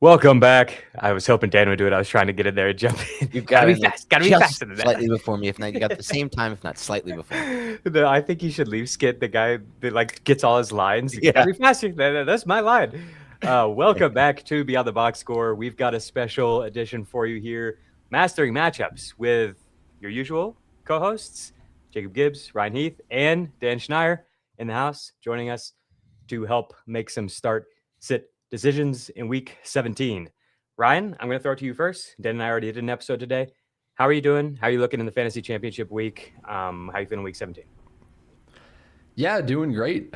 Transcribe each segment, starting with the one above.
Welcome back. I was hoping Dan would do it. I was trying to get in there and jump in. You've got to be fast. Gotta be faster than that. Slightly before me. If not, you got the same time. If not, slightly before. No, I think you should leave Skit, the guy that gets all his lines. Yeah. Gotta be faster. That's my line. Welcome back to Beyond the Box Score. We've got a special edition for you here, mastering matchups with your usual co-hosts, Jacob Gibbs, Ryan Heath, and Dan Schneier in the house, joining us to help make some start-sit decisions in week 17. Ryan, I'm going to throw it to you first. Dan and I already did an episode today. How are you doing? How are you looking in the fantasy championship week? How are you feeling week 17? Yeah, doing great.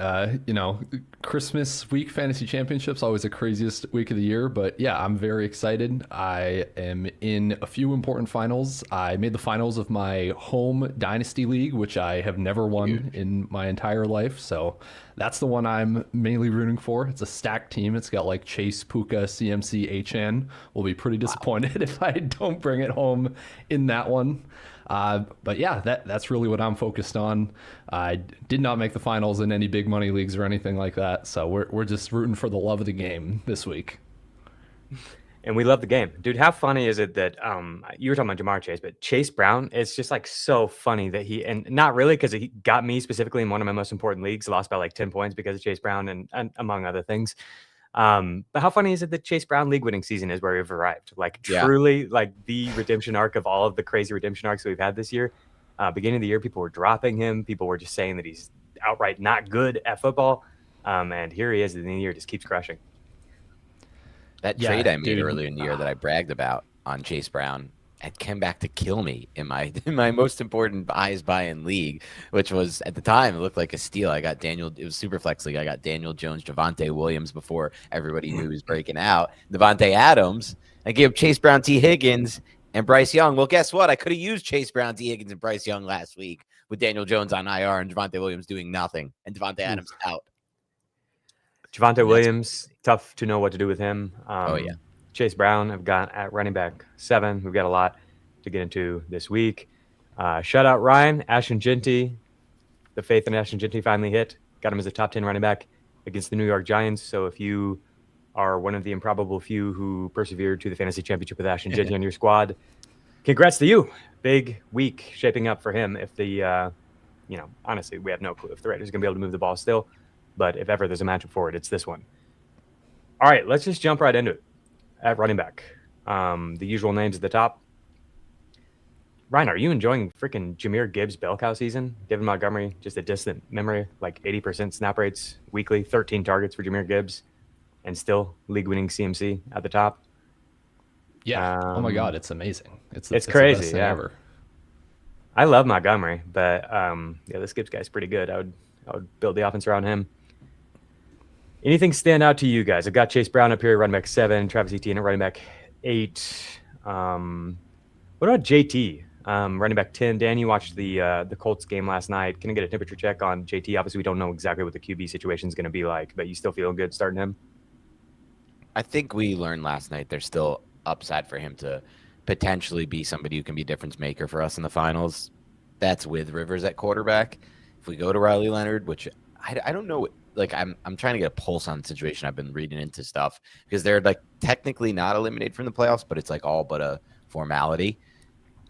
Christmas week fantasy championships always the craziest week of the year, but yeah, I'm very excited. I am in a few important finals. I made the finals of my home dynasty league, which I have never won in my entire life. So that's the one I'm mainly rooting for. It's a stacked team. It's got like Chase, Puka, CMC, HN. Will be pretty disappointed if I don't bring it home in that one. But yeah, that's really what I'm focused on. I did not make the finals in any big money leagues or anything like that, so we're just rooting for the love of the game this week. And we love the game. Dude, how funny is it that you were talking about Jamar Chase, but Chase Brown, it's just like so funny that and not really because he got me specifically in one of my most important leagues, lost by like 10 points because of Chase Brown and among other things. But how funny is it that Chase Brown league winning season is where we've arrived? Like truly like the redemption arc of all of the crazy redemption arcs that we've had this year. Beginning of the year, people were dropping him. People were just saying that he's outright not good at football. And here he is at the end of the year, just keeps crushing. That trade I made earlier in the year that I bragged about on Chase Brown, it came back to kill me in my most important highest buy-in league, which was at the time it looked like a steal. I got Daniel. It was super flex league. I got Daniel Jones, Javonte Williams before everybody knew he was breaking out. Devontae Adams. I gave Chase Brown, T. Higgins, and Bryce Young. Well, guess what? I could have used Chase Brown, T. Higgins, and Bryce Young last week with Daniel Jones on IR and Javonte Williams doing nothing and Devontae Adams out. Javonte Williams, tough to know what to do with him. Yeah. Chase Brown, I've got at running back 7. We've got a lot to get into this week. Shout out Ryan, Ashton Jeanty. The faith in Ashton Jeanty finally hit. Got him as a top 10 running back against the New York Giants. So if you are one of the improbable few who persevered to the fantasy championship with Ashton Jeanty on your squad, congrats to you. Big week shaping up for him. If the, honestly, we have no clue if the Raiders are going to be able to move the ball still. But if ever there's a matchup for it, it's this one. All right, let's just jump right into it. At running back, the usual names at the top. Ryan, are you enjoying freaking Jahmyr Gibbs' bell cow season? David Montgomery, just a distant memory, like 80% snap rates weekly, 13 targets for Jahmyr Gibbs, and still league-winning CMC at the top. Yeah. Oh my God, it's amazing. It's crazy. The best thing ever. I love Montgomery, but this Gibbs guy's pretty good. I would build the offense around him. Anything stand out to you guys? I've got Chase Brown up here, running back 7, Travis Etienne at running back 8. What about JT, running back 10? Dan, you watched the Colts game last night. Can I get a temperature check on JT? Obviously, we don't know exactly what the QB situation is going to be like, but you still feeling good starting him? I think we learned last night there's still upside for him to potentially be somebody who can be a difference maker for us in the finals. That's with Rivers at quarterback. If we go to Riley Leonard, which I don't know, like I'm trying to get a pulse on the situation. I've been reading into stuff because they're like technically not eliminated from the playoffs, but it's like all but a formality.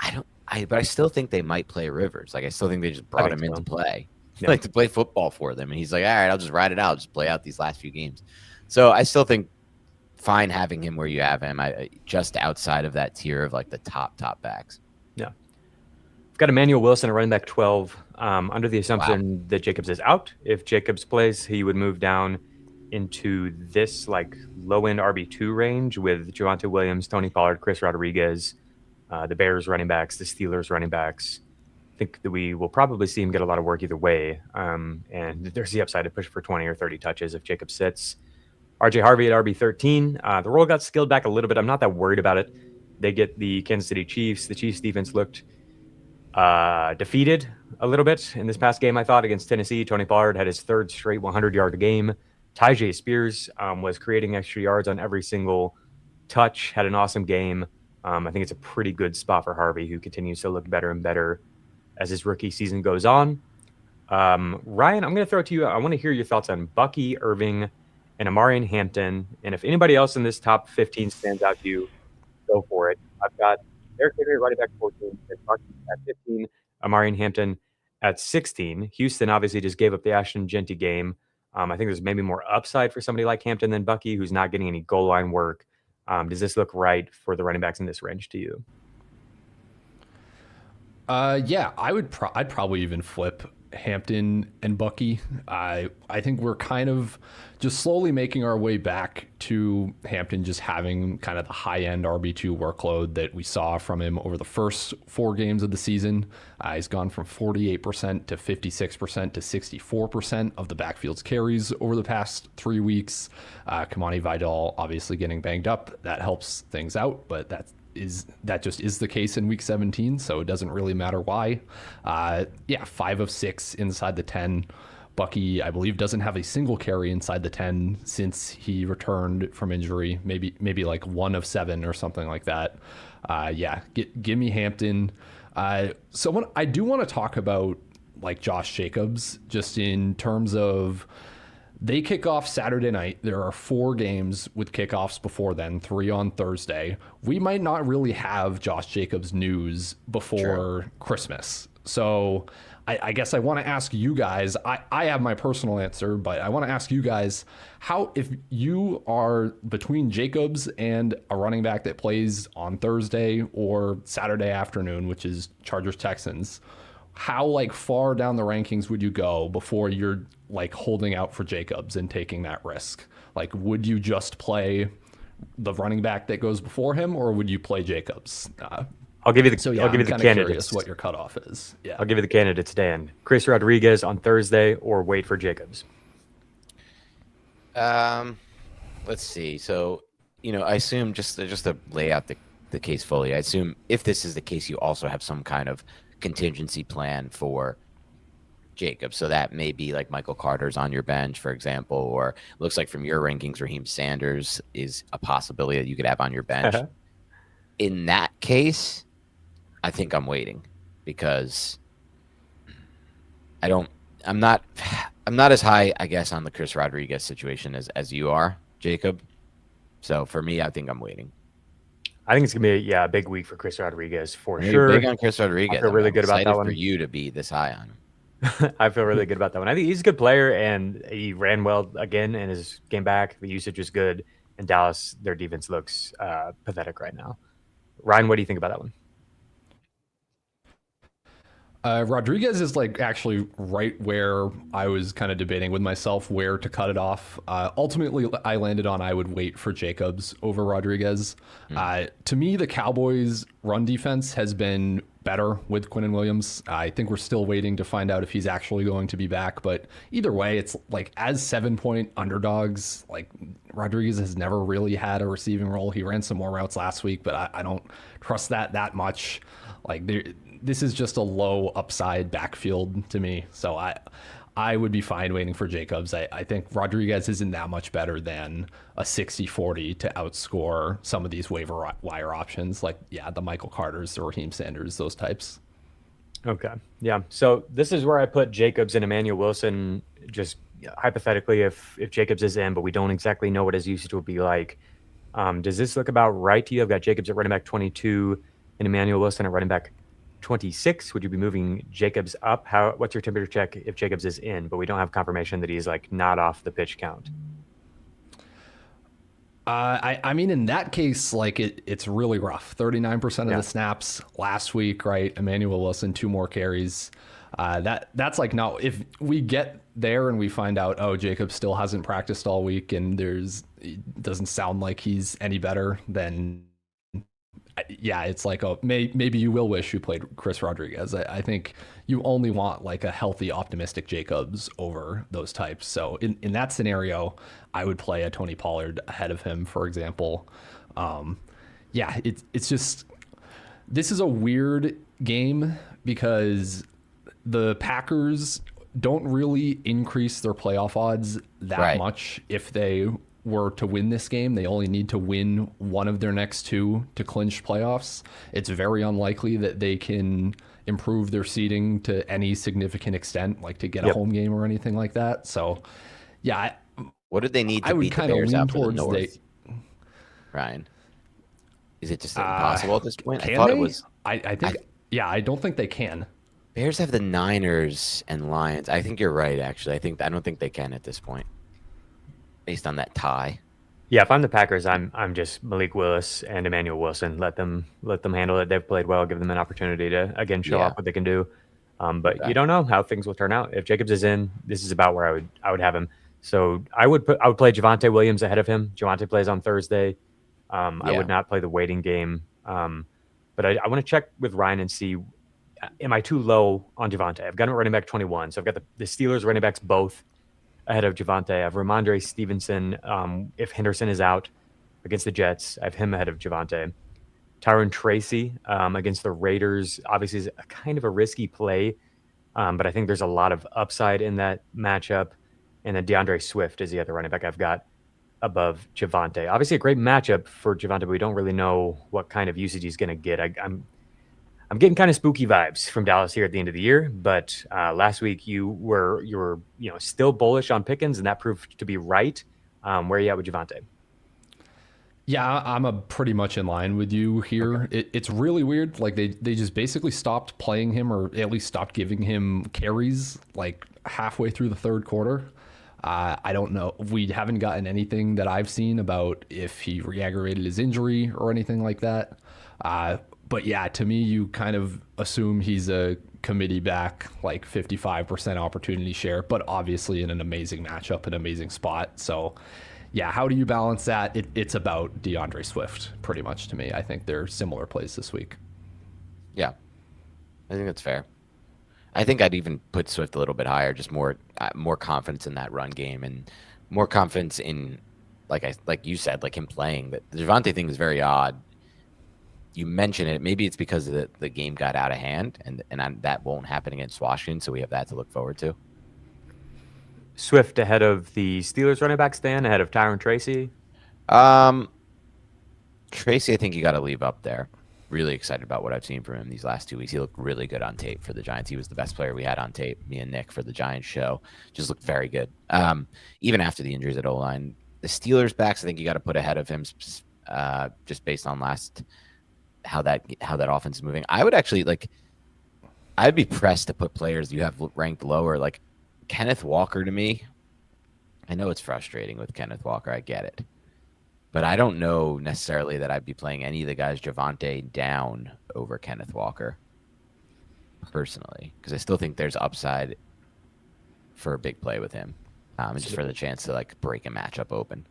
But I still think they might play Rivers. Like I still think they just brought him in to play, like to play football for them. And he's like, all right, I'll just ride it out, just play out these last few games. So I still think fine having him where you have him. Just outside of that tier of like the top backs. Yeah. I've got Emmanuel Wilson at running back 12, under the assumption that Jacobs is out. If Jacobs plays, he would move down into this like low-end RB2 range with Javonte Williams, Tony Pollard, Chris Rodriguez, the Bears running backs, the Steelers running backs. I think that we will probably see him get a lot of work either way. And there's the upside to push for 20 or 30 touches if Jacobs sits. RJ Harvey at RB13. The role got scaled back a little bit. I'm not that worried about it. They get the Kansas City Chiefs. The Chiefs defense looked defeated a little bit in this past game, I thought, against Tennessee. Tony Pollard had his 3rd straight 100-yard game. Tyjae Spears was creating extra yards on every single touch, had an awesome game. I think it's a pretty good spot for Harvey, who continues to look better and better as his rookie season goes on. Ryan, I'm going to throw it to you. I want to hear your thoughts on Bucky, Irving, and Amari and Hampton. And if anybody else in this top 15 stands out to you, go for it. I've got Derek Henry running back 14, at 15, Amari and Hampton at 16. Houston obviously just gave up the Ashton Genty game. I think there's maybe more upside for somebody like Hampton than Bucky, who's not getting any goal line work. Does this look right for the running backs in this range to you? Yeah, I'd probably even flip Hampton and Bucky. I think we're kind of just slowly making our way back to Hampton just having kind of the high-end RB2 workload that we saw from him over the first 4 games of the season. He's gone from 48% to 56% to 64% of the backfield's carries over the past 3 weeks. Kamani Vidal obviously getting banged up. That helps things out, but that just is the case in week 17, so it doesn't really matter why. 5 of 6 inside the 10. Bucky, I believe, doesn't have a single carry inside the 10 since he returned from injury. Maybe like 1 of 7 or something like that. Give me Hampton. So I do want to talk about like Josh Jacobs, just in terms of they kick off Saturday night. There are 4 games with kickoffs before then, 3 on Thursday. We might not really have Josh Jacobs news before Christmas. So I guess I want to ask you guys, I have my personal answer, but I want to ask you guys, how, if you are between Jacobs and a running back that plays on Thursday or Saturday afternoon, which is Chargers-Texans, how like far down the rankings would you go before you're like holding out for Jacobs and taking that risk? Like, would you just play the running back that goes before him, or would you play Jacobs? I'll give you the I'm candidates. Curious what your cutoff is. Yeah, I'll give you the candidates, Dan. Chris Rodriguez on Thursday, or wait for Jacobs. Let's see. So, I assume just to lay out the case fully, I assume if this is the case, you also have some kind of contingency plan for Jacobs. So that may be like Michael Carter's on your bench, for example, or looks like from your rankings, Raheem Sanders is a possibility that you could have on your bench. In that case, I think I'm waiting because I'm not as high, I guess, on the Chris Rodriguez situation as you are, Jacob. So for me, I think I'm waiting. I think it's gonna be a big week for Chris Rodriguez for You're sure. big on Chris Rodriguez. I feel really good about that one. For you to be this high on him. I feel really good about that one. I think he's a good player, and he ran well again in his game back. The usage is good, and Dallas, their defense looks pathetic right now. Ryan, what do you think about that one? Rodriguez is like actually right where I was kind of debating with myself where to cut it off. Ultimately, I landed on I would wait for Jacobs over Rodriguez. To me, the Cowboys' run defense has been better with Quinnen Williams. I think we're still waiting to find out if he's actually going to be back. But either way, it's like as 7-point underdogs, like Rodriguez has never really had a receiving role. He ran some more routes last week, but I don't trust that much. Like this is just a low upside backfield to me. So I would be fine waiting for Jacobs. I think Rodriguez isn't that much better than a 60-40 to outscore some of these waiver wire options, like, the Michael Carters or Raheem Sanders, those types. Okay. Yeah. So this is where I put Jacobs and Emmanuel Wilson, just hypothetically, if Jacobs is in, but we don't exactly know what his usage will be like. Does this look about right to you? I've got Jacobs at running back 22 and Emmanuel Wilson at running back 26. Would you be moving Jacobs up? What's your temperature check if Jacobs is in, but we don't have confirmation that he's like not off the pitch count? I mean, in that case, like it's really rough. 39% of the snaps last week, right? Emmanuel Wilson, 2 more carries. That's like, now if we get there and we find out, oh, Jacob still hasn't practiced all week and it doesn't sound like he's any better, then it's like, oh, maybe you will wish you played Chris Rodriguez. I think you only want like a healthy, optimistic Jacobs over those types. So in that scenario, I would play a Tony Pollard ahead of him, for example. It's just, this is a weird game because the Packers don't really increase their playoff odds that much if they were to win this game. They only need to win one of their next 2 to clinch playoffs. It's very unlikely that they can improve their seeding to any significant extent, like to get a home game or anything like that. So What did they need I to would beat the kind of Bears lean out for the towards North, Ryan? Is it just impossible at this point? I Can thought they? it was. I think, yeah, I don't think they can. Bears have the Niners and Lions. I think you're right, actually. I don't think they can at this point, based on that tie. Yeah, if I'm the Packers, I'm just Malik Willis and Emmanuel Wilson. Let them handle it. They've played well. Give them an opportunity to again show off what they can do. But Okay. you don't know how things will turn out. If Jacobs is in, this is about where I would have him. So I would play Javonte Williams ahead of him. Javonte plays on Thursday. I would not play the waiting game. But I want to check with Ryan and see, am I too low on Javonte? I've got him at running back 21. So I've got the Steelers running backs both ahead of Javonte. I have Ramondre Stevenson. If Henderson is out against the Jets, I have him ahead of Javonte. Tyron Tracy against the Raiders obviously is a kind of a risky play, but I think there's a lot of upside in that matchup. And then DeAndre Swift is the other running back I've got above Javonte. Obviously a great matchup for Javonte, but we don't really know what kind of usage he's going to get. I'm getting kind of spooky vibes from Dallas here at the end of the year, but last week you were still bullish on Pickens, and that proved to be right. Where are you at with Javonte? Yeah, I'm pretty much in line with you here. Okay. It's really weird. Like they just basically stopped playing him, or at least stopped giving him carries like halfway through the third quarter. I don't know. We haven't gotten anything that I've seen about if he re-aggravated his injury or anything like that. But yeah, to me, you kind of assume he's a committee back, like 55% opportunity share, but obviously in an amazing matchup, an amazing spot. So yeah, how do you balance that? It's about DeAndre Swift pretty much to me. I think they're similar plays this week. Yeah, I think that's fair. I think I'd even put Swift a little bit higher, just more confidence in that run game and more confidence in, like you said, like him playing. The Javonte thing is very odd. You mentioned it. Maybe it's because the game got out of hand, and that won't happen against Washington, so we have that to look forward to. Swift ahead of the Steelers running back stand, ahead of Tyron Tracy? Tracy, I think you got to leave up there. Really excited about what I've seen from him these last 2 weeks. He looked really good on tape for the Giants. He was the best player we had on tape, me and Nick, for the Giants show. Just looked very good. Even after the injuries at O-line. The Steelers backs, I think you got to put ahead of him just based on how that offense is moving. I would actually I'd be pressed to put players you have ranked lower. Like Kenneth Walker, to me, I know it's frustrating with Kenneth Walker. I get it. But I don't know necessarily that I'd be playing any of the guys Javonte down over Kenneth Walker, personally, because I still think there's upside for a big play with him, just for the chance to break a matchup open.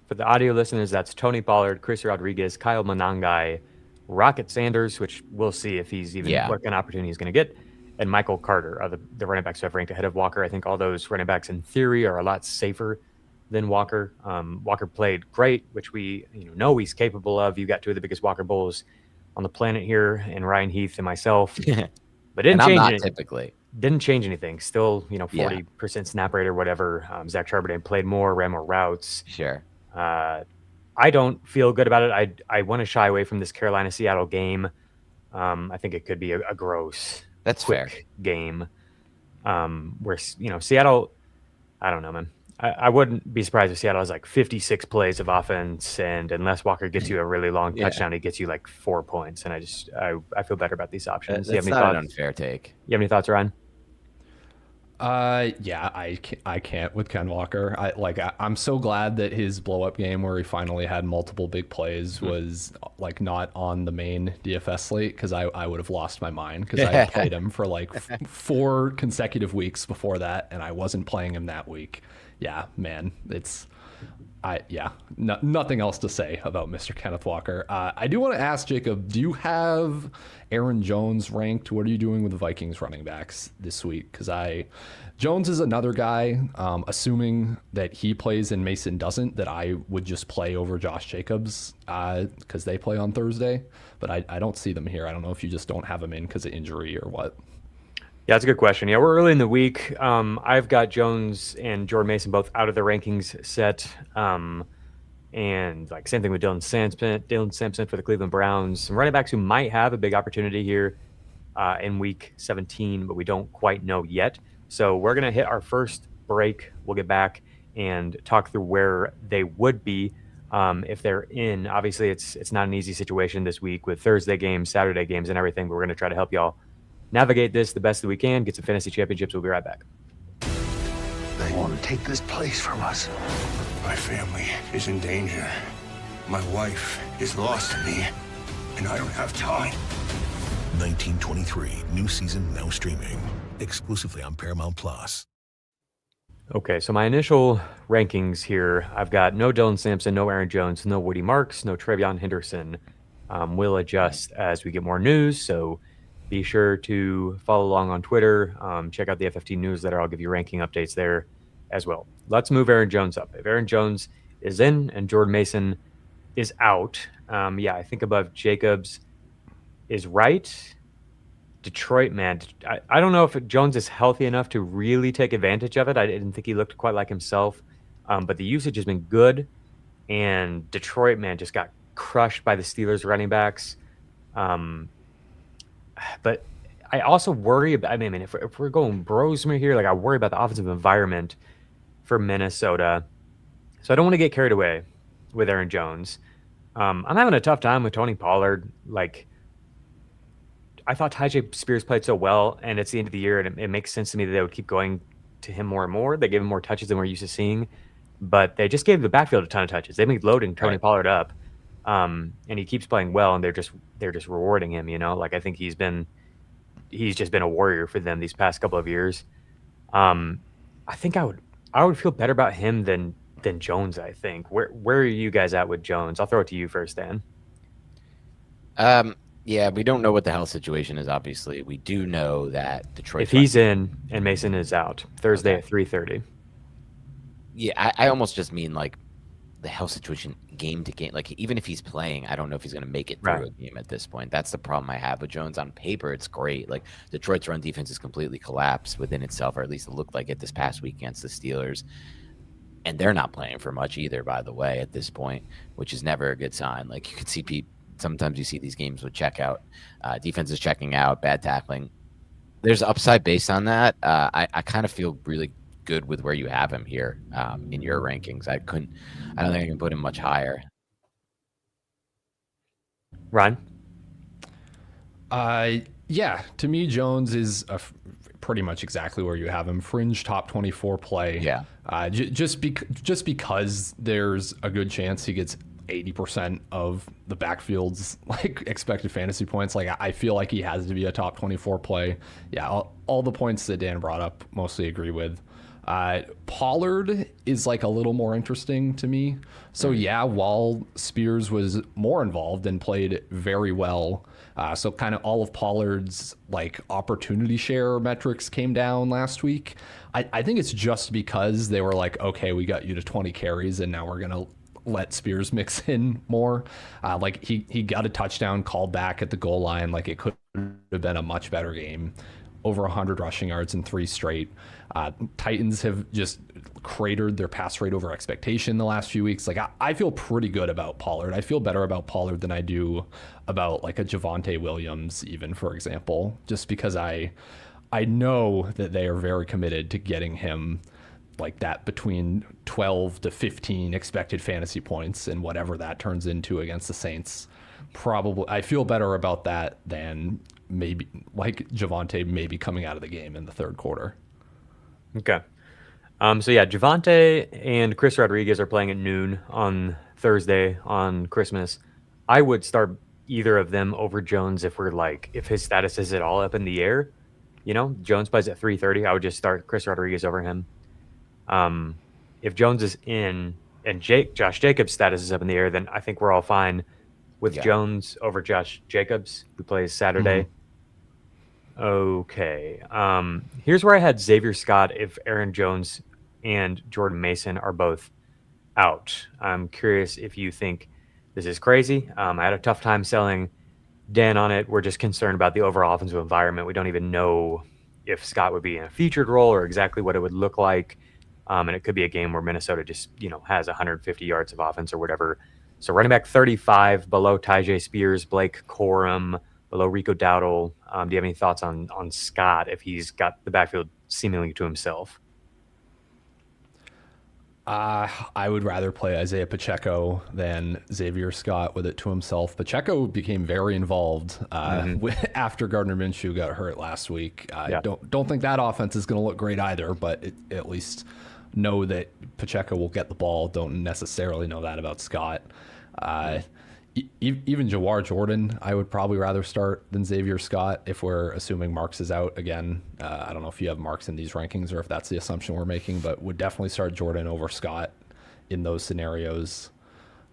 For the audio listeners, that's Tony Pollard, Chris Rodriguez, Kyle Monangai, Rocket Sanders, which we'll see if he's even what kind of opportunity he's going to get, and Michael Carter are the running backs who have ranked ahead of Walker. I think all those running backs in theory are a lot safer than Walker. Walker played great, which we know he's capable of. You got two of the biggest Walker bulls on the planet here, and Ryan Heath and myself. But didn't change anything. Typically. Didn't change anything. Still, 40% snap rate or whatever. Zach Charbonnet played more, ran more routes. Sure. I don't feel good about it. I want to shy away from this Carolina-Seattle game. I think it could be a gross, fair game. Where Seattle, I don't know, man. I wouldn't be surprised if Seattle has 56 plays of offense, and unless Walker gets you a really long touchdown, he gets you 4 points. And I feel better about these options. That's not an unfair take. You have any thoughts, Ryan? Yeah, I can't with Ken Walker. I'm so glad that his blow up game where he finally had multiple big plays was not on the main DFS slate, because I would have lost my mind, because I had played him for 4 consecutive weeks before that, and I wasn't playing him that week. Yeah, man, nothing else to say about Mr. Kenneth Walker. I do want to ask Jacob, do you have Aaron Jones ranked? What are you doing with the Vikings running backs this week? Because Jones is another guy, assuming that he plays and Mason doesn't, that I would just play over Josh Jacobs because they play on Thursday. But I don't see them here. I don't know if you just don't have them in because of injury or what. Yeah, that's a good question. Yeah, we're early in the week. I've got Jones and Jordan Mason both out of the rankings set. And same thing with Dylan Sampson for the Cleveland Browns. Some running backs who might have a big opportunity here in week 17, but we don't quite know yet. So we're going to hit our first break. We'll get back and talk through where they would be if they're in. Obviously, it's not an easy situation this week with Thursday games, Saturday games, and everything. But we're going to try to help y'all navigate this the best that we can, get some fantasy championships. We'll be right back. They want to take this place from us. My family is in danger. My wife is lost to me, and I don't have time. 1923, new season now streaming, exclusively on Paramount Plus. Okay, so my initial rankings here, I've got no Dylan Sampson, no Aaron Jones, no Woody Marks, no Travion Henderson. We'll adjust as we get more news, so be sure to follow along on Twitter. Check out the FFT newsletter. I'll give you ranking updates there as well. Let's move Aaron Jones up. If Aaron Jones is in and Jordan Mason is out, I think above Jacobs is right. Detroit, man, I don't know if Jones is healthy enough to really take advantage of it. I didn't think he looked quite like himself, but the usage has been good. And Detroit, man, just got crushed by the Steelers running backs. But I also worry about, if we're going Brosmer here, like I worry about the offensive environment for Minnesota. So I don't want to get carried away with Aaron Jones. I'm having a tough time with Tony Pollard. Like, I thought Tyjae Spears played so well, and it's the end of the year, and it makes sense to me that they would keep going to him more and more. They gave him more touches than we're used to seeing, but they just gave the backfield a ton of touches. They've been loading Tony Pollard up, and he keeps playing well, and they're just rewarding him. Like I think he's just been a warrior for them these past couple of years. I think I would feel better about him than Jones. I think. Where are you guys at with Jones? I'll throw it to you first, Dan. Yeah, we don't know what the health situation is, obviously. We do know that Detroit... If he's in and Mason is out, Thursday at 3:30. Yeah, I almost just mean, like, the health situation game to game. Like, even if he's playing, I don't know if he's going to make it through a game at this point. That's the problem I have with Jones. On paper, it's great. Like, Detroit's run defense is completely collapsed within itself, or at least it looked like it this past week against the Steelers. And they're not playing for much either, by the way, at this point, which is never a good sign. Like, you could see people... Sometimes you see these games with checkout, defense is checking out, bad tackling. There's upside based on that. I kind of feel really good with where you have him here in your rankings. I don't think I can put him much higher. Ryan? Yeah, to me, Jones is pretty much exactly where you have him. Fringe top 24 play. Yeah. Just because there's a good chance he gets 80% of the backfield's like expected fantasy points. Like I feel like he has to be a top 24 play. Yeah, all the points that Dan brought up mostly agree with. Pollard is like a little more interesting to me. So yeah, while Spears was more involved and played very well, so kind of all of Pollard's like opportunity share metrics came down last week. I think it's just because they were like, okay, we got you to 20 carries and now we're gonna let Spears mix in more. Like he got a touchdown called back at the goal line. Like it could have been a much better game. Over 100 rushing yards in 3 straight. Titans have just cratered their pass rate over expectation the last few weeks. Like I feel pretty good about Pollard. I feel better about Pollard than I do about like a Javonte Williams, even, for example, just because I know that they are very committed to getting him like that between 12 to 15 expected fantasy points and whatever that turns into against the Saints. Probably I feel better about that than maybe like Javonte maybe coming out of the game in the third quarter. Okay. So yeah, Javonte and Chris Rodriguez are playing at noon on Thursday on Christmas. I would start either of them over Jones if his status is at all up in the air. Jones plays at 3:30. I would just start Chris Rodriguez over him. If Jones is in and Josh Jacobs' status is up in the air, then I think we're all fine with Jones over Josh Jacobs, who plays Saturday. Okay. Here's where I had Xavier Scott if Aaron Jones and Jordan Mason are both out. I'm curious if you think this is crazy. I had a tough time selling Dan on it. We're just concerned about the overall offensive environment. We don't even know if Scott would be in a featured role or exactly what it would look like. And it could be a game where Minnesota just, has 150 yards of offense or whatever. So running back 35 below Tyjae Spears, Blake Corum, below Rico Dowdle. Do you have any thoughts on Scott if he's got the backfield seemingly to himself? I would rather play Isaiah Pacheco than Xavier Scott with it to himself. Pacheco became very involved after Gardner Minshew got hurt last week. I don't think that offense is going to look great either, but at least know that Pacheco will get the ball. Don't necessarily know that about Scott. Even Jawar Jordan, I would probably rather start than Xavier Scott if we're assuming Marks is out again. I don't know if you have Marks in these rankings or if that's the assumption we're making, but would definitely start Jordan over Scott in those scenarios.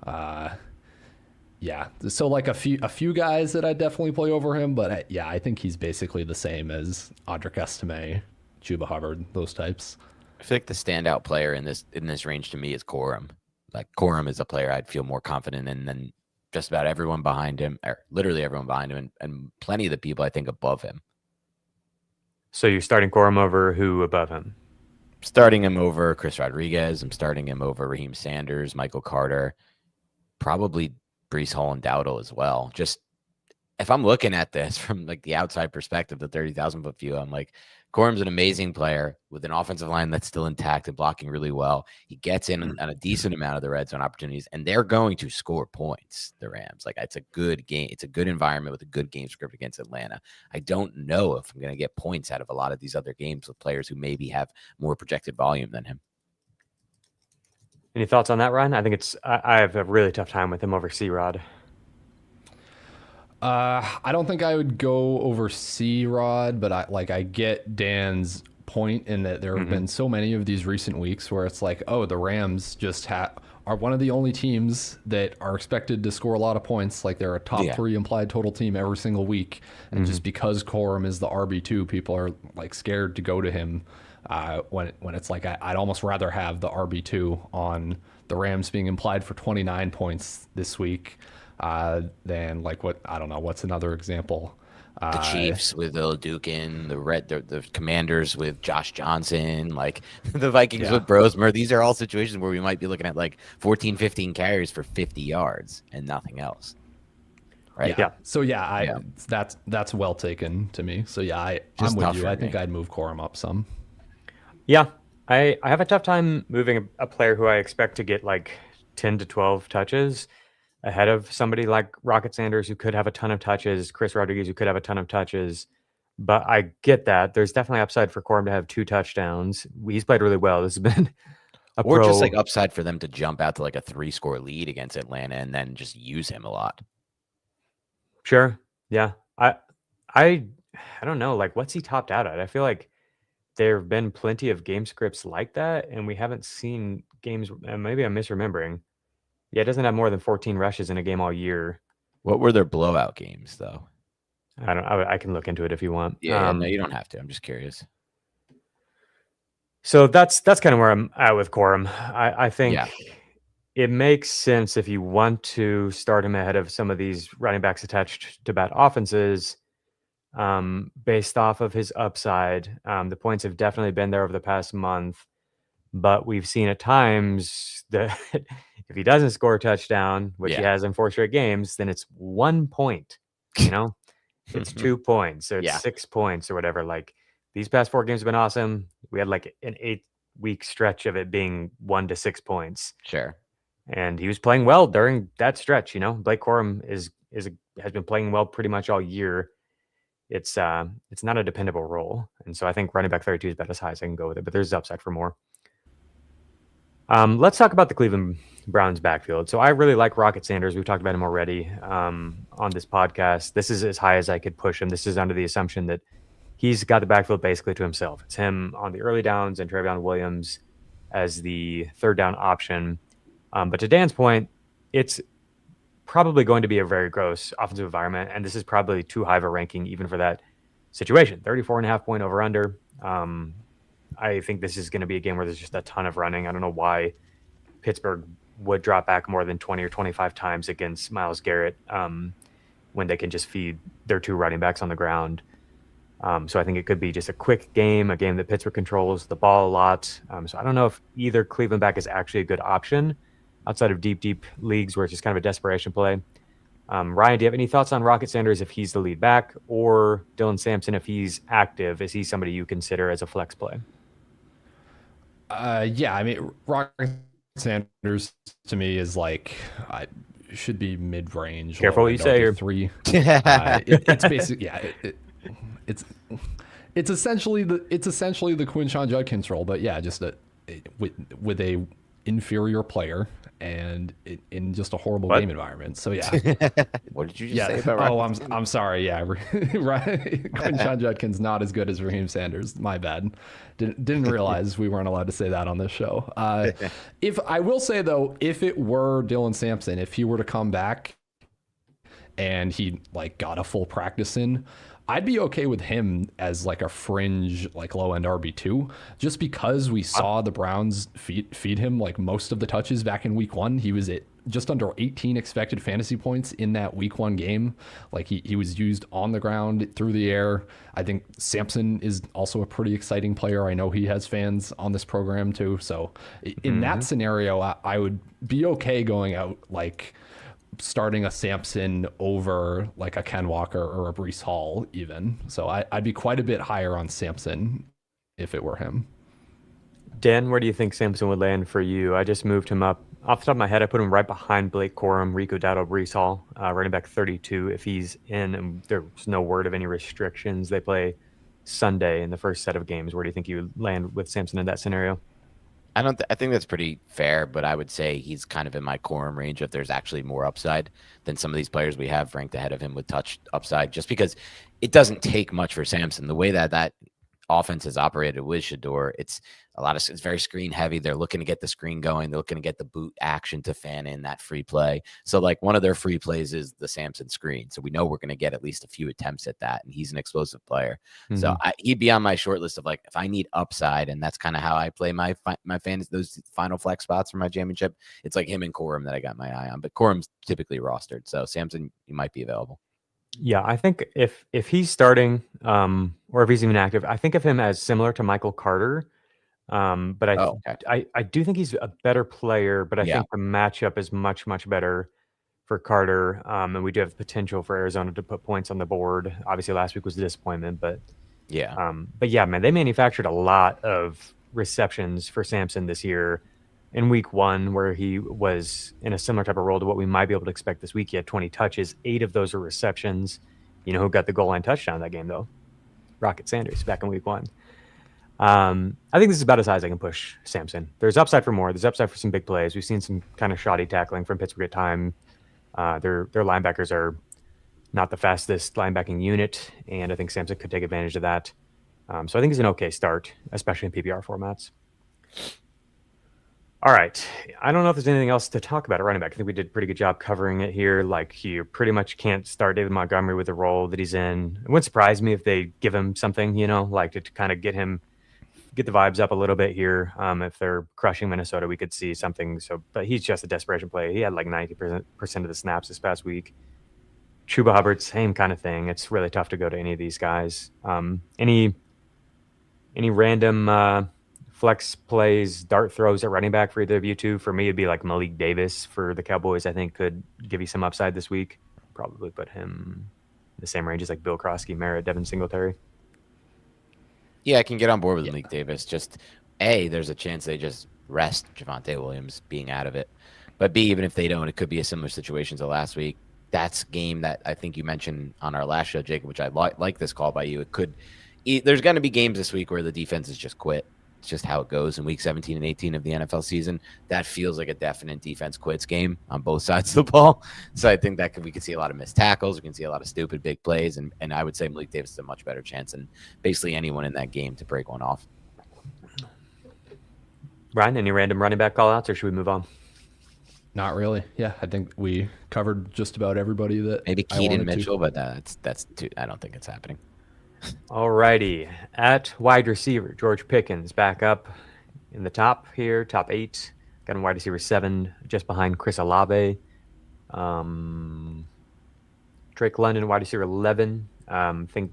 Yeah, so like a few guys that I'd definitely play over him, but I think he's basically the same as Audric Estime, Chuba Hubbard, those types. I feel like the standout player in this range to me is Corum. Like Corum is a player I'd feel more confident in than just about everyone behind him, or literally everyone behind him, and plenty of the people I think above him. So you're starting Corum over who above him? Starting him over Chris Rodriguez. I'm starting him over Raheem Sanders, Michael Carter, probably Breece Hall and Dowdle as well. Just if I'm looking at this from like the outside perspective, the 30,000 foot view, I'm like, Corum's an amazing player with an offensive line that's still intact and blocking really well. He gets in on a decent amount of the red zone opportunities, and they're going to score points, the Rams. Like, it's a good game. It's a good environment with a good game script against Atlanta. I don't know if I'm going to get points out of a lot of these other games with players who maybe have more projected volume than him. Any thoughts on that, Ryan? I think I have a really tough time with him over C-Rod. I don't think I would go over C-Rod, but I get Dan's point in that there have been so many of these recent weeks where it's like, oh, the Rams just are one of the only teams that are expected to score a lot of points. Like, they're a top 3 implied total team every single week. And just because Corum is the RB2, people are like scared to go to him when it's like, I'd almost rather have the RB2 on the Rams being implied for 29 points this week. Than like what's another example? The Chiefs with Dukin, the Commanders with Josh Johnson, like the Vikings with Brosmer. These are all situations where we might be looking at like 14, 15 carries for 50 yards and nothing else. Right. Yeah. So that's well taken to me. So I'm with you. I think I'd move Corum up some. Yeah. I have a tough time moving a player who I expect to get like 10 to 12 touches ahead of somebody like Rocket Sanders, who could have a ton of touches, Chris Rodriguez, who could have a ton of touches. But I get that. There's definitely upside for Corum to have 2 touchdowns. He's played really well. This has been or just like upside for them to jump out to like a 3-score lead against Atlanta and then just use him a lot. Sure. Yeah. I don't know. Like, what's he topped out at? I feel like there have been plenty of game scripts like that, and we haven't seen games. Maybe I'm misremembering. Yeah, it doesn't have more than 14 rushes in a game all year. What were their blowout games, though? I can look into it if you want. Yeah, no, you don't have to. I'm just curious. So that's kind of where I'm at with Corum. I think it makes sense if you want to start him ahead of some of these running backs attached to bad offenses, based off of his upside. The points have definitely been there over the past month, but we've seen at times that if he doesn't score a touchdown, which he has in 4 straight games, then it's 1 point. It's 2 points or it's 6 points or whatever. Like, these past 4 games have been awesome. We had like an 8-week stretch of it being 1 to 6 points. Sure. And he was playing well during that stretch. Blake Corum has been playing well pretty much all year. It's not a dependable role, and so I think running back 32 is about as high as I can go with it. But there's upside for more. Let's talk about the Cleveland Browns backfield. So I really like Rocket Sanders. We've talked about him already on this podcast. This is as high as I could push him. This is under the assumption that he's got the backfield basically to himself. It's him on the early downs and Trevion Williams as the third down option. But to Dan's point, it's probably going to be a very gross offensive environment, and this is probably too high of a ranking even for that situation. 34.5 point over under. I think this is going to be a game where there's just a ton of running. I don't know why Pittsburgh would drop back more than 20 or 25 times against Myles Garrett when they can just feed their 2 running backs on the ground. So I think it could be just a quick game, a game that Pittsburgh controls the ball a lot. So I don't know if either Cleveland back is actually a good option outside of deep leagues where it's just kind of a desperation play. Ryan, do you have any thoughts on Rocket Sanders if he's the lead back, or Dylan Sampson if he's active? Is he somebody you consider as a flex play? Yeah, I mean, Rocket Sanders to me is like should be mid-range, Careful low what you end say here. RB3. It's basically it's it's essentially the Quinshon Judkins role, but yeah, just with a inferior player and in just a horrible What? game environment. So yeah, What did you just yeah. say about Oh, Rocket I'm sorry. Yeah, right. Quinshon Judkins not as good as Raheem Sanders. My bad. Didn't realize we weren't allowed to say that on this show. If I will say though, if it were Dylan Sampson, if he were to come back and he like got a full practice in, I'd be okay with him as like a fringe, like low end RB2, just because we saw the Browns feed him like most of the touches back in week 1. He was at just under 18 expected fantasy points in that week 1 game. Like he was used on the ground, through the air. I think Sampson is also a pretty exciting player. I know he has fans on this program too. So in that scenario, I would be okay going out like starting a Sampson over like a Ken Walker or a Breece Hall even. So I'd be quite a bit higher on Sampson if it were him. Dan, where do you think Sampson would land for you? I just moved him up. Off the top of my head, I put him right behind Blake Corum, Rico Dowdle, Breece Hall, running back 32 if he's in. And there's no word of any restrictions. They play Sunday in the first set of games. Where do you think you would land with Sampson in that scenario? I think that's pretty fair, but I would say he's kind of in my quorum range if there's actually more upside than some of these players we have ranked ahead of him with touch upside, just because it doesn't take much for Sampson. The way that offense has operated with Shador, it's very screen heavy. They're looking to get the screen going. They're looking to get the boot action to fan in that free play. So like one of their free plays is the Sampson screen. So we know we're going to get at least a few attempts at that. And he's an explosive player. Mm-hmm. So he'd be on my short list of like, if I need upside, and that's kind of how I play my fantasy, those final flex spots for my championship. It's like him and Corum that I got my eye on, but Corum's typically rostered. So Sampson, you might be available. Yeah, I think if he's starting, or if he's even active, I think of him as similar to Michael Carter. But I do think he's a better player, but I think the matchup is much, much better for Carter. And we do have potential for Arizona to put points on the board. Obviously last week was a disappointment, but yeah, man, they manufactured a lot of receptions for Sampson this year. In week 1, where he was in a similar type of role to what we might be able to expect this week, he had 20 touches. 8 of those are receptions. You know who got the goal line touchdown that game, though? Rocket Sanders back in week 1. I think this is about as high as I can push Sampson. There's upside for more. There's upside for some big plays. We've seen some kind of shoddy tackling from Pittsburgh at time. Their linebackers are not the fastest linebacking unit, and I think Sampson could take advantage of that. So I think he's an okay start, especially in PPR formats. All right. I don't know if there's anything else to talk about at running back. I think we did a pretty good job covering it here. Like, you pretty much can't start David Montgomery with the role that he's in. It wouldn't surprise me if they give him something, like to kind of get the vibes up a little bit here. If they're crushing Minnesota, we could see something. So, but he's just a desperation play. He had like 90% of the snaps this past week. Chuba Hubbard, same kind of thing. It's really tough to go to any of these guys. Any random flex plays, dart throws at running back for either of you two? For me, it'd be like Malik Davis for the Cowboys. I think could give you some upside this week. Probably put him in the same range as like Bill Krosky, Merritt, Devin Singletary. Yeah, I can get on board with Malik Davis. Just A, there's a chance they just rest Javonte Williams being out of it. But B, even if they don't, it could be a similar situation to last week. That's game that I think you mentioned on our last show, Jacob, which I like this call by you. There's going to be games this week where the defenses just quit. It's just how it goes in week 17 and 18 of the NFL season. That feels like a definite defense quits game on both sides of the ball. So I think we could see a lot of missed tackles. We can see a lot of stupid big plays. And I would say Malik Davis is a much better chance than basically anyone in that game to break one off. Brian, any random running back call outs, or should we move on? Not really. Yeah, I think we covered just about everybody that maybe Keaton Mitchell, but that's too, I don't think it's happening. All righty. At wide receiver, George Pickens back up in the top here, top 8. Got him wide receiver 7, just behind Chris Olave. Drake London, wide receiver 11. Think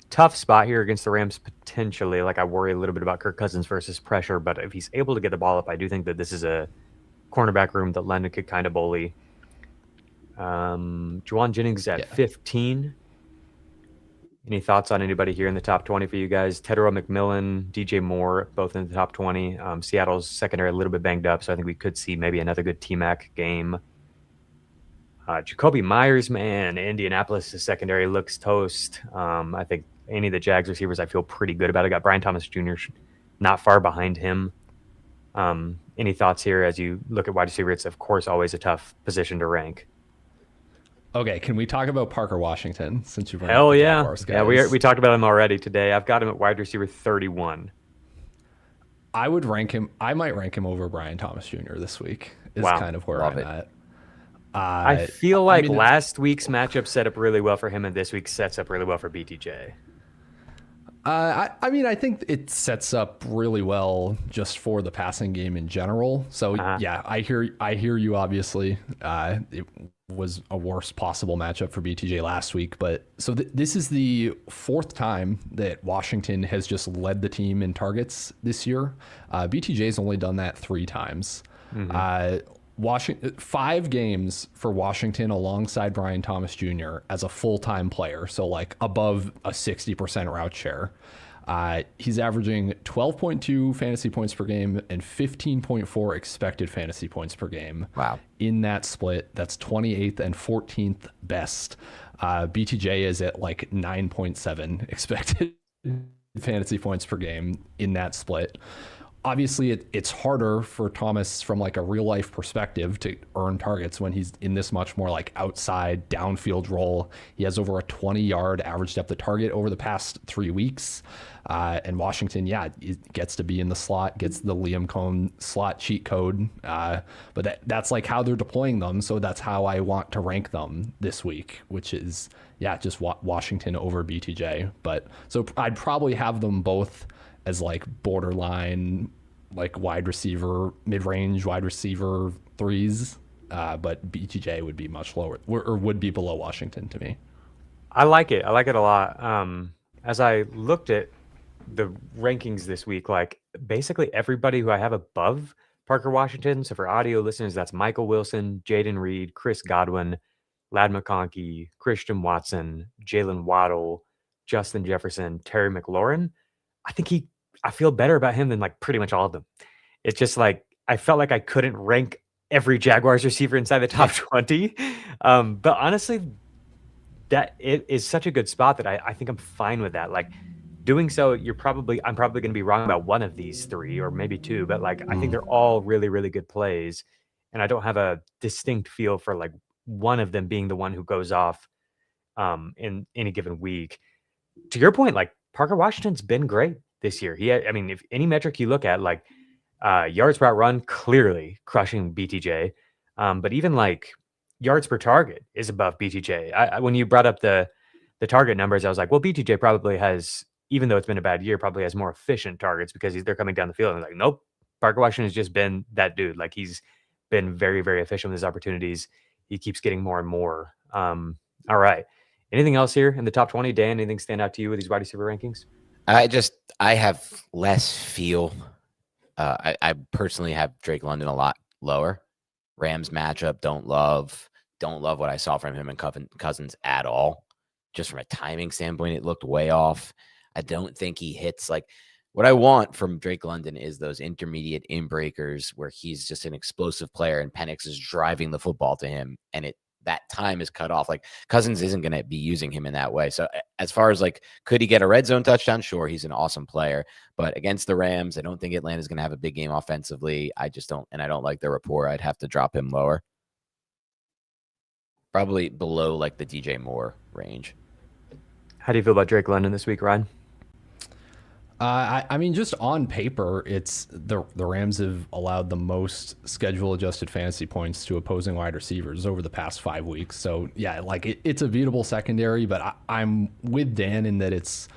tough spot here against the Rams potentially. Like, I worry a little bit about Kirk Cousins versus pressure, but if he's able to get the ball up, I do think that this is a cornerback room that London could kind of bully. Juwan Jennings at 15. Any thoughts on anybody here in the top 20 for you guys? Tedero McMillan, DJ Moore, both in the top 20. Seattle's secondary a little bit banged up, so I think we could see maybe another good T-Mac game. Jacoby Myers, man, Indianapolis' secondary looks toast. I think any of the Jags receivers I feel pretty good about. I got Brian Thomas Jr. not far behind him. Any thoughts here as you look at wide receiver? It's, of course, always a tough position to rank. Okay, can we talk about Parker Washington since you brought Hell up the yeah. Jaguars, guys? Yeah, we talked about him already today. I've got him at wide receiver 31. I would rank him. I might rank him over Brian Thomas Jr. this week. Is Wow. kind of where Love I'm it. at. I feel like mean, last week's matchup set up really well for him, and this week sets up really well for BTJ. I mean, I think it sets up really well just for the passing game in general. So yeah, I hear you. Obviously, it was a worst possible matchup for BTJ last week, but so this is the fourth time that Washington has just led the team in targets this year. BTJ's only done that 3 times. Washington 5 games for Washington alongside Brian Thomas Jr. as a full-time player, so like above a 60% route share. He's averaging 12.2 fantasy points per game and 15.4 expected fantasy points per game. Wow. In that split, that's 28th and 14th best. BTJ is at like 9.7 expected fantasy points per game in that split. Obviously, it's harder for Thomas from like a real life perspective to earn targets when he's in this much more like outside downfield role. He has over a 20-yard average depth of target over the past 3 weeks. And Washington, yeah, it gets to be in the slot, gets the Liam Cohn slot cheat code. But that's like how they're deploying them. So that's how I want to rank them this week, which is, yeah, just Washington over BTJ. But so I'd probably have them both as like borderline, like wide receiver, mid-range wide receiver 3s. But BTJ would be much lower or would be below Washington to me. I like it. I like it a lot. As I looked at the rankings this week, like basically everybody who I have above Parker Washington. So for audio listeners, that's Michael Wilson, Jaden Reed, Chris Godwin, Lad McConkey, Christian Watson, Jalen Waddle, Justin Jefferson, Terry McLaurin. I feel better about him than like pretty much all of them. It's just like I felt like I couldn't rank every Jaguars receiver inside the top 20. But honestly, that it is such a good spot that I think I'm fine with that. Like doing so, I'm probably going to be wrong about one of these 3 or maybe 2, but like I think they're all really, really good plays. And I don't have a distinct feel for like one of them being the one who goes off in any given week. To your point, like Parker Washington's been great this year. If any metric you look at, like yards per run, clearly crushing BTJ. But even like yards per target is above BTJ. When you brought up the target numbers, I was like, well, BTJ probably has, even though it's been a bad year, probably has more efficient targets because they're coming down the field. And like, nope, Parker Washington has just been that dude. Like he's been very, very efficient with his opportunities. He keeps getting more and more. All right. Anything else here in the top 20? Dan, anything stand out to you with these wide receiver rankings? I have less feel. I personally have Drake London a lot lower. Rams matchup, don't love what I saw from him and Cousins at all. Just from a timing standpoint, it looked way off. I don't think he hits like what I want from Drake London is those intermediate in-breakers where he's just an explosive player and Penix is driving the football to him and that time is cut off. Like Cousins isn't going to be using him in that way. So as far as like, could he get a red zone touchdown? Sure. He's an awesome player, but against the Rams, I don't think Atlanta's going to have a big game offensively. I just don't, and I don't like their rapport. I'd have to drop him lower. Probably below like the DJ Moore range. How do you feel about Drake London this week, Ryan? I mean, just on paper, it's the Rams have allowed the most schedule adjusted fantasy points to opposing wide receivers over the past 5 weeks. So yeah, like it's a beatable secondary, but I'm with Dan in that it's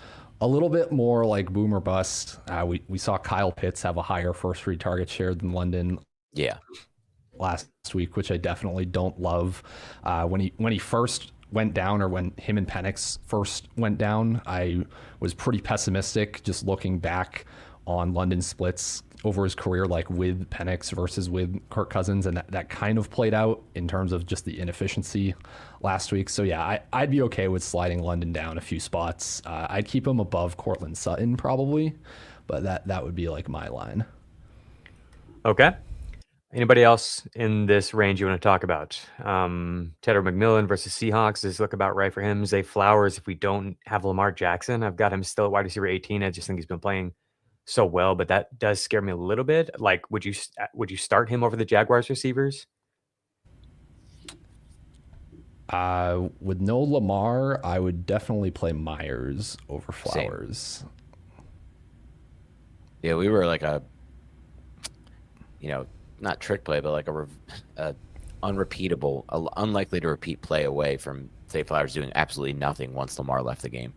a little bit more like boom or bust. We saw Kyle Pitts have a higher first read target share than London. Yeah. Last week, which I definitely don't love. When he first went down, or when him and Penix first went down, I was pretty pessimistic just looking back on London splits over his career, like with Penix versus with Kirk Cousins, and that kind of played out in terms of just the inefficiency last week. So yeah, I'd be okay with sliding London down a few spots. I'd keep him above Cortland Sutton probably, but that would be like my line. Okay. Anybody else in this range you want to talk about? Tedder McMillan versus Seahawks. Does this look about right for him? Zay Flowers, if we don't have Lamar Jackson, I've got him still at wide receiver 18. I just think he's been playing so well, but that does scare me a little bit. Like, would you start him over the Jaguars receivers? With no Lamar, I would definitely play Myers over Flowers. Same. Yeah, we were like a, not trick play, but like a unrepeatable, unlikely to repeat play away from Zay Flowers doing absolutely nothing once Lamar left the game.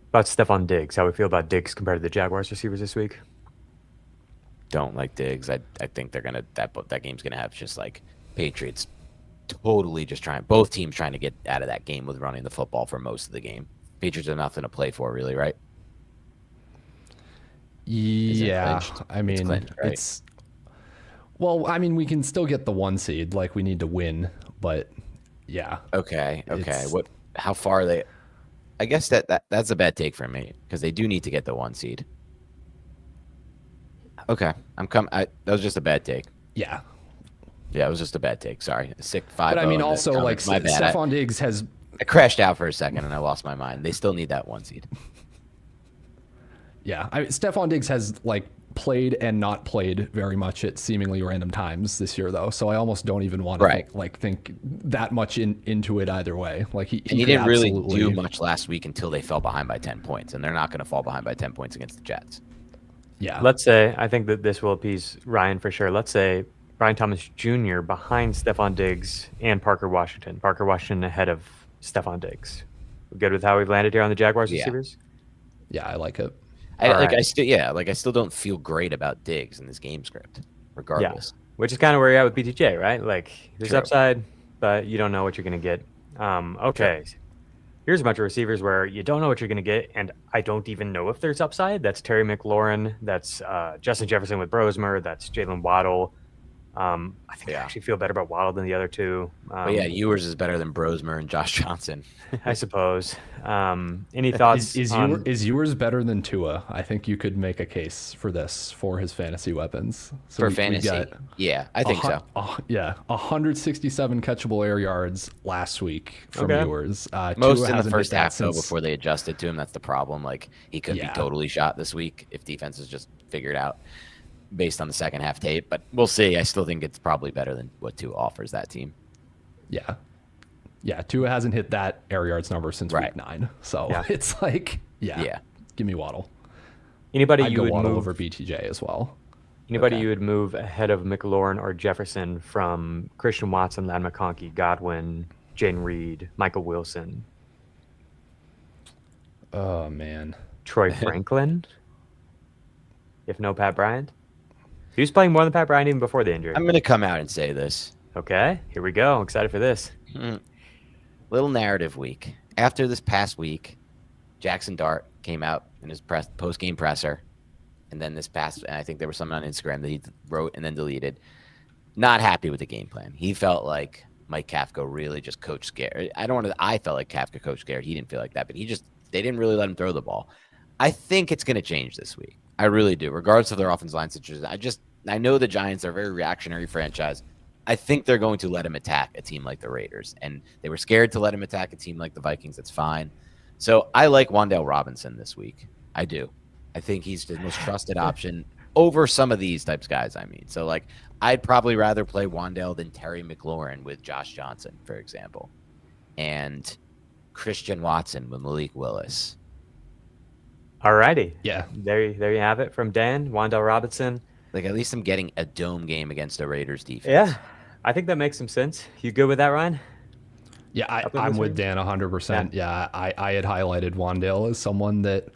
About Stephon Diggs, how we feel about Diggs compared to the Jaguars receivers this week? Don't like Diggs. I think they're gonna that game's gonna have just like Patriots totally just both teams trying to get out of that game with running the football for most of the game. Patriots have nothing to play for, really, right? Yeah, I mean, clinched, right? well, I mean, we can still get the 1 seed. Like, we need to win, but yeah. Okay. How far are they? I guess that's a bad take for me because they do need to get the 1 seed. Okay, that was just a bad take. Yeah. Yeah, it was just a bad take. Sorry, 6-5. But I mean, also like my bad. Stephon Diggs has. I crashed out for a second and I lost my mind. They still need that 1 seed. Yeah, Stephon Diggs has like played and not played very much at seemingly random times this year, though. So I almost don't even want to think that much into it either way. Like he didn't really do much last week until they fell behind by 10 points, and they're not going to fall behind by 10 points against the Jets. Yeah. Let's say, I think that this will appease Ryan for sure. Let's say Brian Thomas Jr. behind Stephon Diggs and Parker Washington. Parker Washington ahead of Stephon Diggs. We're good with how we've landed here on the Jaguars receivers? Yeah, I like it. I still don't feel great about Diggs in this game script, regardless. Yeah, which is kind of where you're at with BTJ, right? Like, there's True. upside, but you don't know what you're going to get. Okay, here's a bunch of receivers where you don't know what you're going to get, and I don't even know if there's upside. That's Terry McLaurin. That's Justin Jefferson with Brosmer. That's Jalen Waddle. I think I actually feel better about Waddle than the other two. But yeah, Ewers is better than Brosmer and Josh Johnson. I suppose. Any thoughts? Is Ewers better than Tua? I think you could make a case for this for his fantasy weapons. So fantasy, yeah, I think so. 167 catchable air yards last week from Ewers. Most Tua in the first half, though, since... before they adjusted to him. That's the problem. Like, he could be totally shot this week if defenses just figured out based on the second half tape, but we'll see. I still think it's probably better than what Tua offers that team. Yeah, Tua hasn't hit that air yards number since week 9, so it's like, give me Waddle. Anybody I'd you go would Waddle move over BTJ as well. Anybody you would move ahead of McLaurin or Jefferson from Christian Watson, Ladd McConkey, Godwin, Jane Reed, Michael Wilson? Oh man, Troy Franklin. If no Pat Bryant. He was playing more than Pat Bryant even before the injury. I'm going to come out and say this. Okay, here we go. I'm excited for this. Little narrative week. After this past week, Jackson Dart came out in his post-game presser, and then and I think there was something on Instagram that he wrote and then deleted. Not happy with the game plan. He felt like Mike Kafka really just coached scared. I felt like Kafka coached scared. He didn't feel like that, but they didn't really let him throw the ball. I think it's going to change this week. I really do, regardless of their offensive line situation. I know the Giants are a very reactionary franchise. I think they're going to let him attack a team like the Raiders, and they were scared to let him attack a team like the Vikings. That's fine. So I like Wan'Dale Robinson this week. I do. I think he's the most trusted option over some of these types of guys. So like, I'd probably rather play Wan'Dale than Terry McLaurin with Josh Johnson, for example, and Christian Watson with Malik Willis. All righty. Yeah. There you have it from Dan, Wan'Dale Robinson. Like, at least I'm getting a dome game against the Raiders defense. Yeah, I think that makes some sense. You good with that, Ryan? Yeah, I'm with Dan 100%. Yeah, I had highlighted Wan'Dale as someone that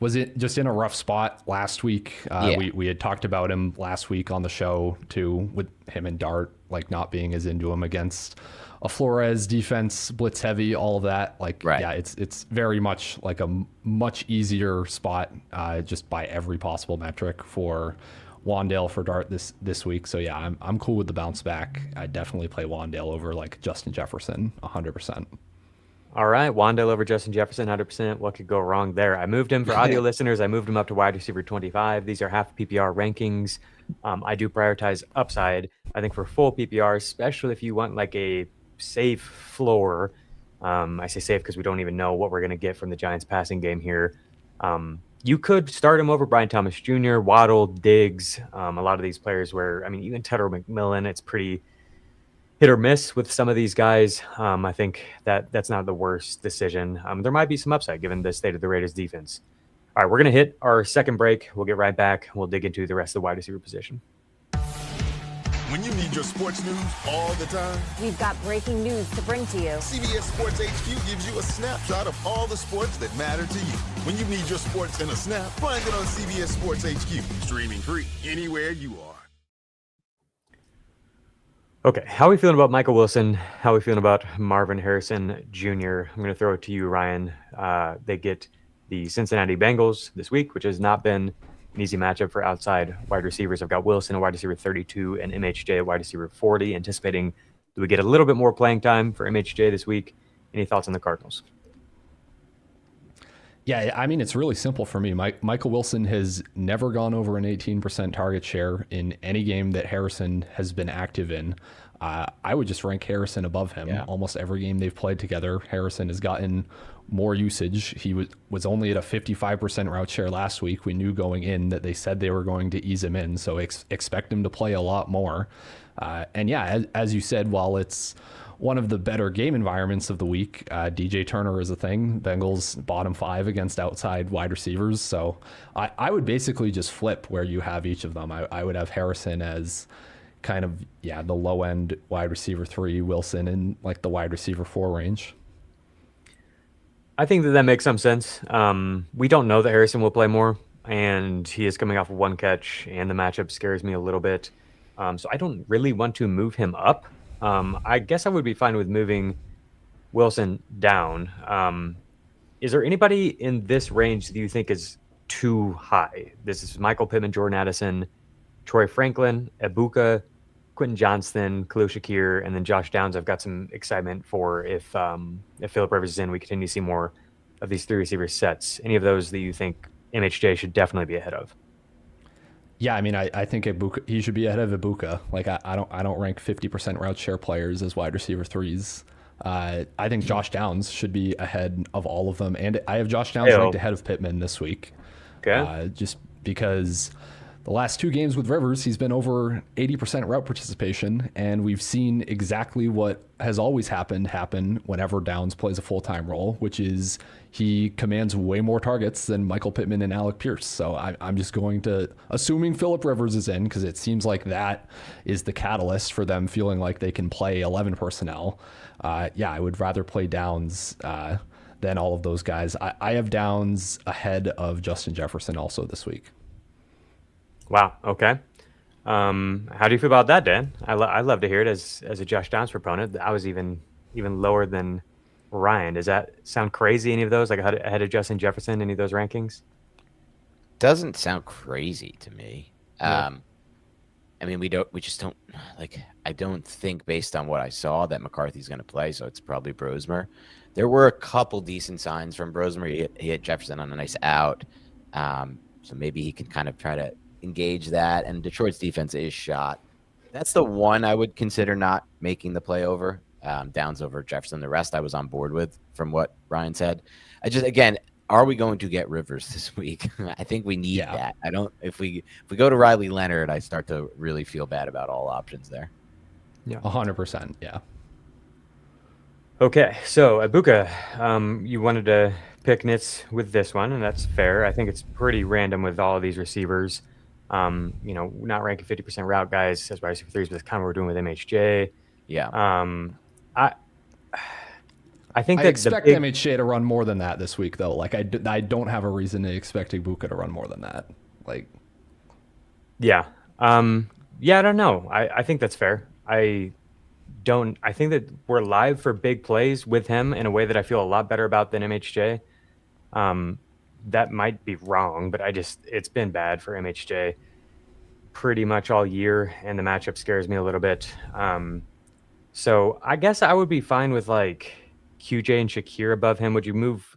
was it just in a rough spot last week? Yeah. We had talked about him last week on the show too, with him and Dart like not being as into him against a Flores defense, blitz heavy, all of that. Like, Right. yeah, it's very much like a much easier spot, just by every possible metric for Wandale for Dart this week. So yeah, I'm cool with the bounce back. I definitely play Wandale over like Justin Jefferson 100%. All right, Wandale over Justin Jefferson, 100%. What could go wrong there? I moved him for audio listeners. I moved him up to wide receiver 25. These are half PPR rankings. I do prioritize upside. I think for full PPR, especially if you want like a safe floor. I say safe because we don't even know what we're going to get from the Giants passing game here. You could start him over Brian Thomas Jr., Waddle, Diggs, a lot of these players where, I mean, even Tedder McMillan, it's pretty hit or miss with some of these guys. I think that's not the worst decision. There might be some upside given the state of the Raiders defense. All right, we're going to hit our second break. We'll get right back. We'll dig into the rest of the wide receiver position. When you need your sports news all the time, We've got breaking news to bring to you. CBS Sports HQ gives you a snapshot of all the sports that matter to you. When you need your sports in a snap, find it on CBS Sports HQ, streaming free anywhere you are. Okay, how are we feeling about Michael Wilson? How are we feeling about Marvin Harrison Jr.? I'm going to throw it to you, Ryan. They get the Cincinnati Bengals this week, which has not been an easy matchup for outside wide receivers. I've got Wilson at wide receiver 32 and MHJ at wide receiver 40, anticipating that we get a little bit more playing time for MHJ this week. Any thoughts on the Cardinals? Yeah, I mean, it's really simple for me. Michael Wilson has never gone over an 18% target share in any game that Harrison has been active in. I would just rank Harrison above him. Yeah. Almost every game they've played together, Harrison has gotten more usage. He was only at a 55% route share last week. We knew going in that they said they were going to ease him in, so expect him to play a lot more. And yeah, as you said, while it's one of the better game environments of the week, DJ Turner is a thing. Bengals bottom 5 against outside wide receivers. So I would basically just flip where you have each of them. I would have Harrison as kind of, the low end wide receiver 3, Wilson in like the wide receiver 4 range. I think that makes some sense. We don't know that Harrison will play more, and he is coming off of one catch, and the matchup scares me a little bit. So I don't really want to move him up. I guess I would be fine with moving Wilson down. Is there anybody in this range that you think is too high? This is Michael Pittman, Jordan Addison, Troy Franklin, Ibuka, Quentin Johnston, Khalil Shakir, and then Josh Downs. I've got some excitement for if Phillip Rivers is in, we continue to see more of these 3 receiver sets. Any of those that you think MHJ should definitely be ahead of? Yeah, I mean, I think Ibuka, he should be ahead of Ibuka. Like I don't rank 50% route share players as wide receiver 3s. I think Josh Downs should be ahead of all of them, and I have Josh Downs ranked ahead of Pittman this week. Okay. Just because the last 2 games with Rivers, he's been over 80% route participation, and we've seen exactly what has always happen whenever Downs plays a full-time role, which is he commands way more targets than Michael Pittman and Alec Pierce. So I'm just going to, assuming Phillip Rivers is in, because it seems like that is the catalyst for them feeling like they can play 11 personnel. I would rather play Downs than all of those guys. I have Downs ahead of Justin Jefferson also this week. Wow. Okay. How do you feel about that, Dan? I love to hear it as a Josh Downs proponent. I was even lower than Ryan. Does that sound crazy? Any of those, like ahead of Justin Jefferson? Any of those rankings? Doesn't sound crazy to me. Yeah. I mean, we just don't like. I don't think based on what I saw that McCarthy's going to play, so it's probably Brosmer. There were a couple decent signs from Brosmer. He hit Jefferson on a nice out, so maybe he can kind of try to engage that. And Detroit's defense is shot. That's the one I would consider not making the play over. Downs over Jefferson. The rest I was on board with from what Ryan said. Again, are we going to get Rivers this week? I think we need that. I don't. If we go to Riley Leonard, I start to really feel bad about all options there. Yeah, 100%. Yeah. Okay, so Ibuka, you wanted to pick nits with this one, and that's fair. I think it's pretty random with all of these receivers. Not ranking 50% route guys as wide receiver 3s, but that's kind of what we're doing with MHJ. Yeah. I think I that expect MHJ to run more than that this week, though. Like, I don't have a reason to expect Ibuka to run more than that. Like, yeah. Yeah, I don't know. I think that's fair. I think that we're live for big plays with him in a way that I feel a lot better about than MHJ. That might be wrong, but it's been bad for MHJ pretty much all year, and the matchup scares me a little bit. So I guess I would be fine with like QJ and Shakir above him. Would you move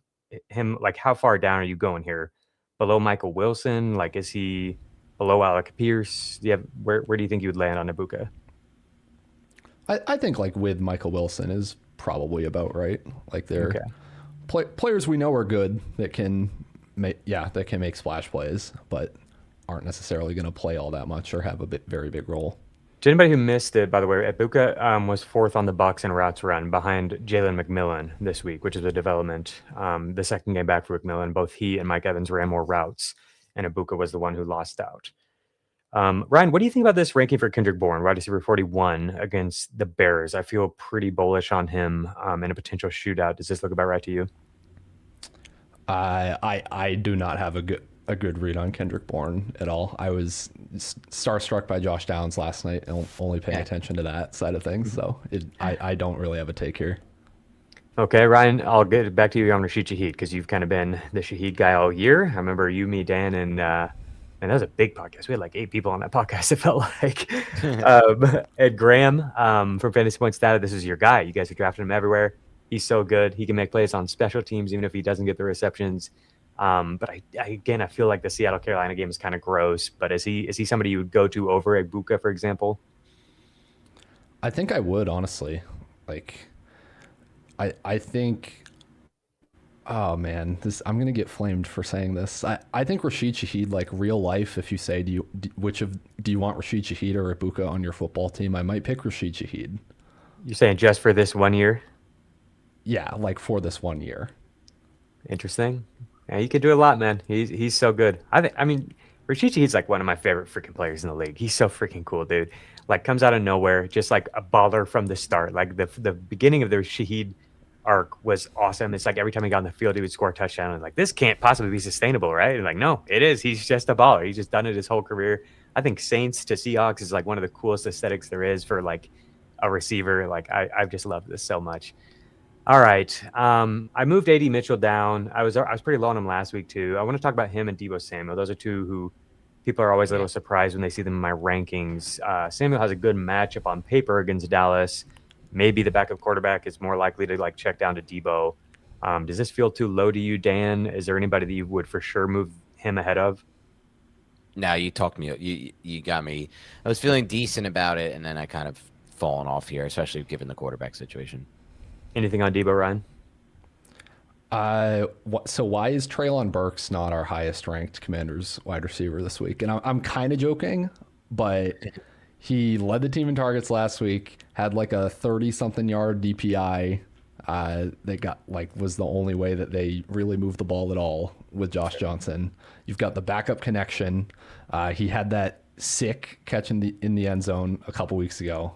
him, like, how far down are you going here? Below Michael Wilson? Like, is he below Alec Pierce? Where do you think you would land on Ibuka? I think like with Michael Wilson is probably about right. Like they're Okay. players we know are good that can make splash plays, but aren't necessarily going to play all that much or have a very big role. To anybody who missed it, by the way, Ibuka was fourth on the Bucks in routes run behind Jalen McMillan this week, which is a development. The second game back for McMillan, both he and Mike Evans ran more routes, and Ibuka was the one who lost out. Ryan, what do you think about this ranking for Kendrick Bourne, wide receiver 41 against the Bears? I feel pretty bullish on him in a potential shootout. Does this look about right to you? I do not have a good read on Kendrick Bourne at all. I was starstruck by Josh Downs last night and only paying attention to that side of things. So I don't really have a take here. Okay, Ryan, I'll get back to you on Rashid Shaheed because you've kind of been the Shaheed guy all year. I remember you, me, Dan, and that was a big podcast. We had like 8 people on that podcast, it felt like. Ed Graham from Fantasy Points Data, this is your guy. You guys have drafted him everywhere. He's so good. He can make plays on special teams, even if he doesn't get the receptions. But I feel like the Seattle Carolina game is kind of gross. But is he somebody you would go to over Ibuka, for example? I think I would, honestly. Like, I think. Oh man, I'm gonna get flamed for saying this. I think Rashid Shaheed, like real life, if you say do you want Rashid Shaheed or Ibuka on your football team, I might pick Rashid Shaheed. You're saying just for this 1 year? Yeah, like for this 1 year. Interesting. Yeah, he could do a lot, man. He's so good. I mean, Rashid Shaheed's like one of my favorite freaking players in the league. He's so freaking cool, dude. Like, comes out of nowhere, just like a baller from the start. Like the beginning of the Shaheed arc was awesome. It's like every time he got on the field, he would score a touchdown. And like, this can't possibly be sustainable, right? And like, no, it is. He's just a baller. He's just done it his whole career. I think Saints to Seahawks is like one of the coolest aesthetics there is for like a receiver. Like, I've just loved this so much. All right. I moved AD Mitchell down. I was pretty low on him last week too. I want to talk about him and Deebo Samuel. Those are two who people are always a little surprised when they see them in my rankings. Samuel has a good matchup on paper against Dallas. Maybe the backup quarterback is more likely to like check down to Deebo. Does this feel too low to you, Dan? Is there anybody that you would for sure move him ahead of? No, you talked me. You got me. I was feeling decent about it, and then I kind of fallen off here, especially given the quarterback situation. Anything on Deebo, Ryan? So why is Treylon Burks not our highest ranked Commanders wide receiver this week? And I'm kind of joking, but he led the team in targets last week, had like a 30-something yard DPI. That got was the only way that they really moved the ball at all with Josh Johnson. You've got the backup connection. He had that sick catch in the end zone a couple weeks ago.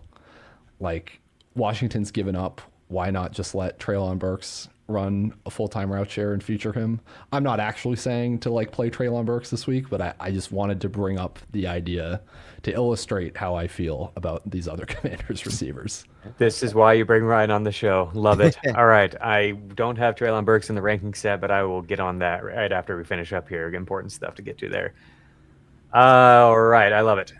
Like, Washington's given up. Why not just let Treylon Burks run a full-time route share and feature him? I'm not actually saying to like play Treylon Burks this week, but I just wanted to bring up the idea to illustrate how I feel about these other Commanders receivers. This is why you bring Ryan on the show. Love it. All right. I don't have Treylon Burks in the ranking set, but I will get on that right after we finish up here. Important stuff to get to there. All right. I love it.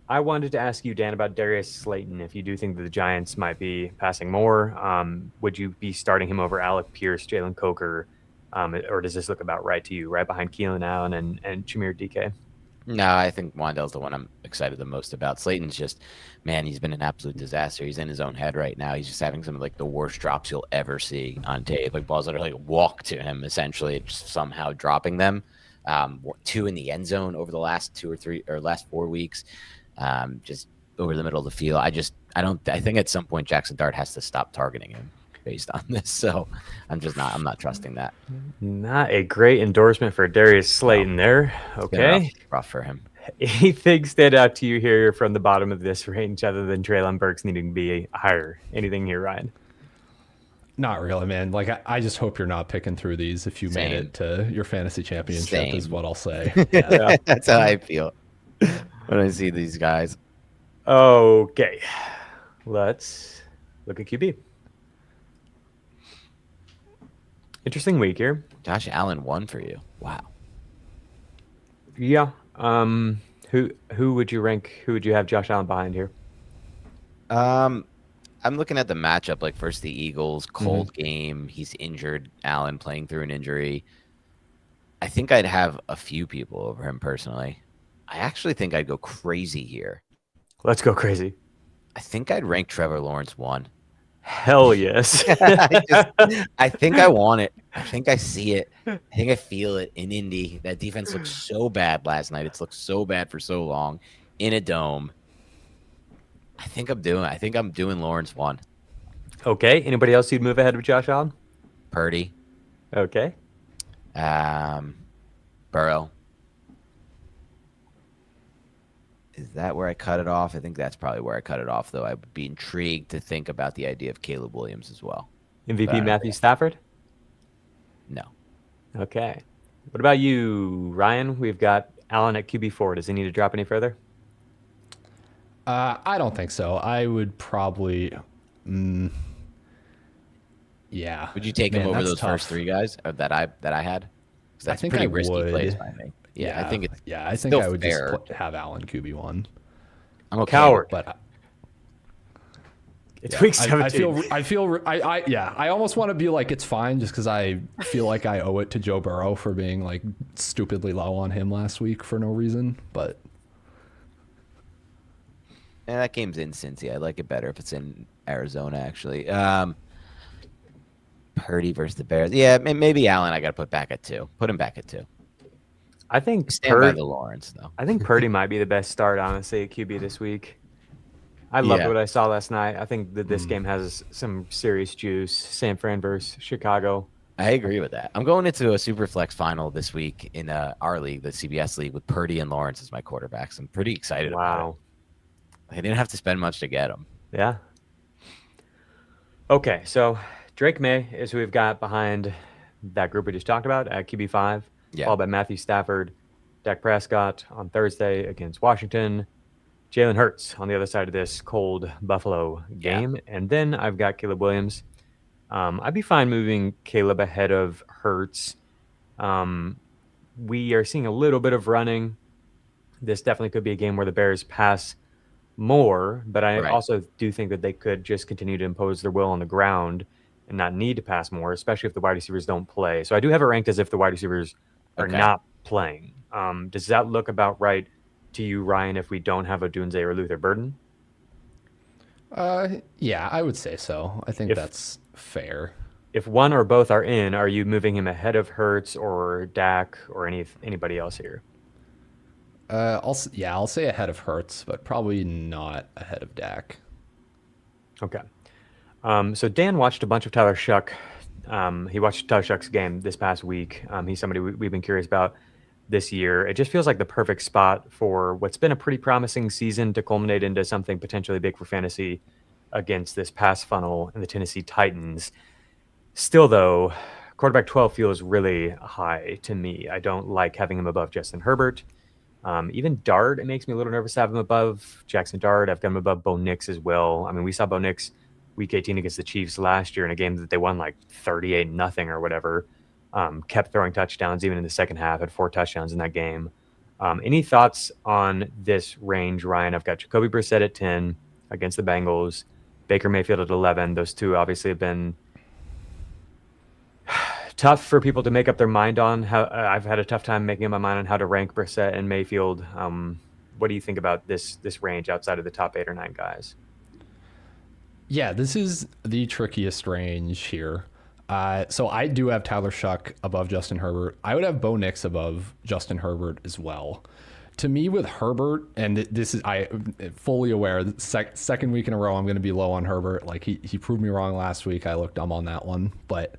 I wanted to ask you, Dan, about Darius Slayton. If you do think that the Giants might be passing more, would you be starting him over Alec Pierce, Jalen Coker, or does this look about right to you, right behind Keelan Allen and Chimere DK? No, I think Wandell's the one I'm excited the most about. Slayton's just, man, he's been an absolute disaster. He's in his own head right now. He's just having some of like the worst drops you'll ever see on tape. Like balls that are like walk to him, essentially, just somehow dropping them. 2 in the end zone over the last 4 weeks. Just over the middle of the field. I think at some point Jackson Dart has to stop targeting him based on this. So I'm not trusting that. Not a great endorsement for Darius Slayton there. Okay. Rough for him. Anything stand out to you here from the bottom of this range other than Treylon Burks needing to be higher? Anything here, Ryan? Not really, man. Like, I just hope you're not picking through these if you made Same. it to your fantasy championship, Same. is what I'll say. Yeah. Yeah. That's how I feel when I see these guys. Okay, let's look at QB. Interesting week here. Josh Allen won for you. Wow. Yeah. Who would you rank? Who would you have Josh Allen behind here? I'm looking at the matchup. Like first the Eagles, cold game. He's injured. Allen playing through an injury. I think I'd have a few people over him personally. I actually think I'd go crazy here. Let's go crazy. I think I'd rank Trevor Lawrence 1. Hell yes. I think I want it. I think I see it. I think I feel it in Indy. That defense looked so bad last night. It's looked so bad for so long in a dome. I think I'm doing Lawrence 1. Okay. Anybody else you'd move ahead of Josh Allen? Purdy. Okay. Burrow. Is that where I cut it off? I think that's probably where I cut it off, though. I would be intrigued to think about the idea of Caleb Williams as well. MVP Matthew Stafford? No. Okay. What about you, Ryan? We've got Allen at QB4. Does he need to drop any further? I don't think so. I would probably, yeah. Would you take him over those first 3 guys that I had? 'Cause that's think pretty I risky would. plays by me. Yeah, I think it's I think still I would fair. just have Allen QB1. I'm okay. Coward. But It's week I 17. I almost want to be like, it's fine, just because I feel like I owe it to Joe Burrow for being like stupidly low on him last week for no reason. But Yeah, that game's in Cincy. I like it better if it's in Arizona, actually. Purdy versus the Bears. Yeah, maybe Allen I got to put back at 2. Put him back at 2. I think Stand by the Lawrence, though. I think Purdy might be the best start, honestly, at QB this week. I loved what I saw last night. I think that this game has some serious juice. San Fran versus Chicago. I agree with that. I'm going into a super flex final this week in our league, the CBS league, with Purdy and Lawrence as my quarterbacks. I'm pretty excited about it. I didn't have to spend much to get them. Yeah. Okay, so Drake May is who we've got behind that group we just talked about at QB5. Yeah. Followed by Matthew Stafford, Dak Prescott on Thursday against Washington, Jalen Hurts on the other side of this cold Buffalo game. And then I've got Caleb Williams. I'd be fine moving Caleb ahead of Hurts. We are seeing a little bit of running. This definitely could be a game where the Bears pass more, but I also do think that they could just continue to impose their will on the ground and not need to pass more, especially if the wide receivers don't play. So I do have it ranked as if the wide receivers are not playing. Does that look about right to you, Ryan, if we don't have a Dunze or Luther Burden? Yeah, I would say so. I think that's fair. If one or both are in, are you moving him ahead of Hurts or Dak or anybody else here? I'll say ahead of Hurts, but probably not ahead of Dak. Okay. So Dan watched a bunch of Tyler Shuck. He watched Tyler Shuck's game this past week. He's somebody we've been curious about this year. It just feels like the perfect spot for what's been a pretty promising season to culminate into something potentially big for fantasy against this pass funnel in the Tennessee Titans. Still, though, quarterback 12 feels really high to me. I don't like having him above Justin Herbert. Even Dart, it makes me a little nervous to have him above Jackson Dart. I've got him above Bo Nix as well. I mean, we saw Bo Nix week 18 against the Chiefs last year in a game that they won like 38-0 or whatever. Kept throwing touchdowns even in the second half, had 4 touchdowns in that game. Any thoughts on this range, Ryan? I've got Jacoby Brissett at 10 against the Bengals, Baker Mayfield at 11. Those two obviously have been tough for people to make up their mind on. I've had a tough time making up my mind on how to rank Brissett and Mayfield. What do you think about this range outside of the top 8 or 9 guys? Yeah, this is the trickiest range here. So I do have Tyler Shuck above Justin Herbert. I would have Bo Nix above Justin Herbert as well. To me, with Herbert, and this is I'm fully aware, second week in a row I'm going to be low on Herbert. Like he proved me wrong last week. I looked dumb on that one, but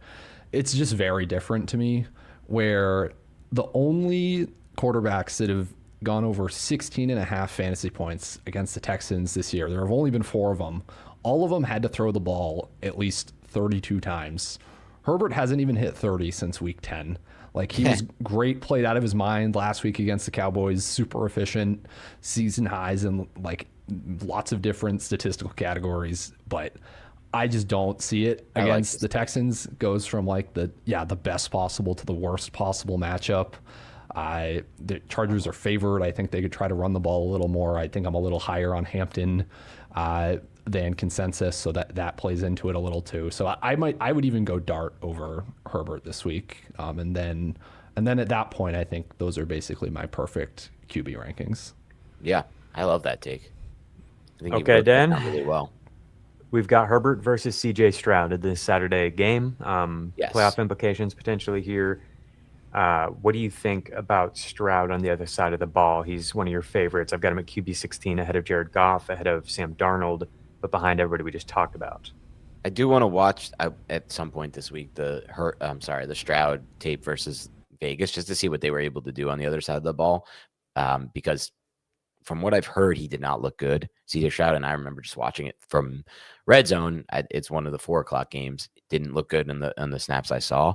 it's just very different to me. Where the only quarterbacks that have gone over 16.5 fantasy points against the Texans this year, there have only been 4 of them. All of them had to throw the ball at least 32 times. Herbert hasn't even hit 30 since week 10. Like, he was great, played out of his mind last week against the Cowboys, super efficient, season highs in like lots of different statistical categories, but I just don't see it against the Texans. Goes from like the best possible to the worst possible matchup. The Chargers are favored. I think they could try to run the ball a little more. I think I'm a little higher on Hampton than consensus, so that plays into it a little too. So I would even go Dart over Herbert this week, and then at that point, I think those are basically my perfect QB rankings. Yeah, I love that take. I think Okay, Dan. Really well. We've got Herbert versus CJ Stroud at this Saturday game. Yes. Playoff implications potentially here. What do you think about Stroud on the other side of the ball? He's one of your favorites. I've got him at QB 16 ahead of Jared Goff, ahead of Sam Darnold, but behind everybody we just talked about. I do want to watch at some point this week the Stroud tape versus Vegas, just to see what they were able to do on the other side of the ball, because from what I've heard, he did not look good. CJ Stroud, and I remember just watching it from Red Zone. It's one of the 4:00 games. It didn't look good in the snaps I saw.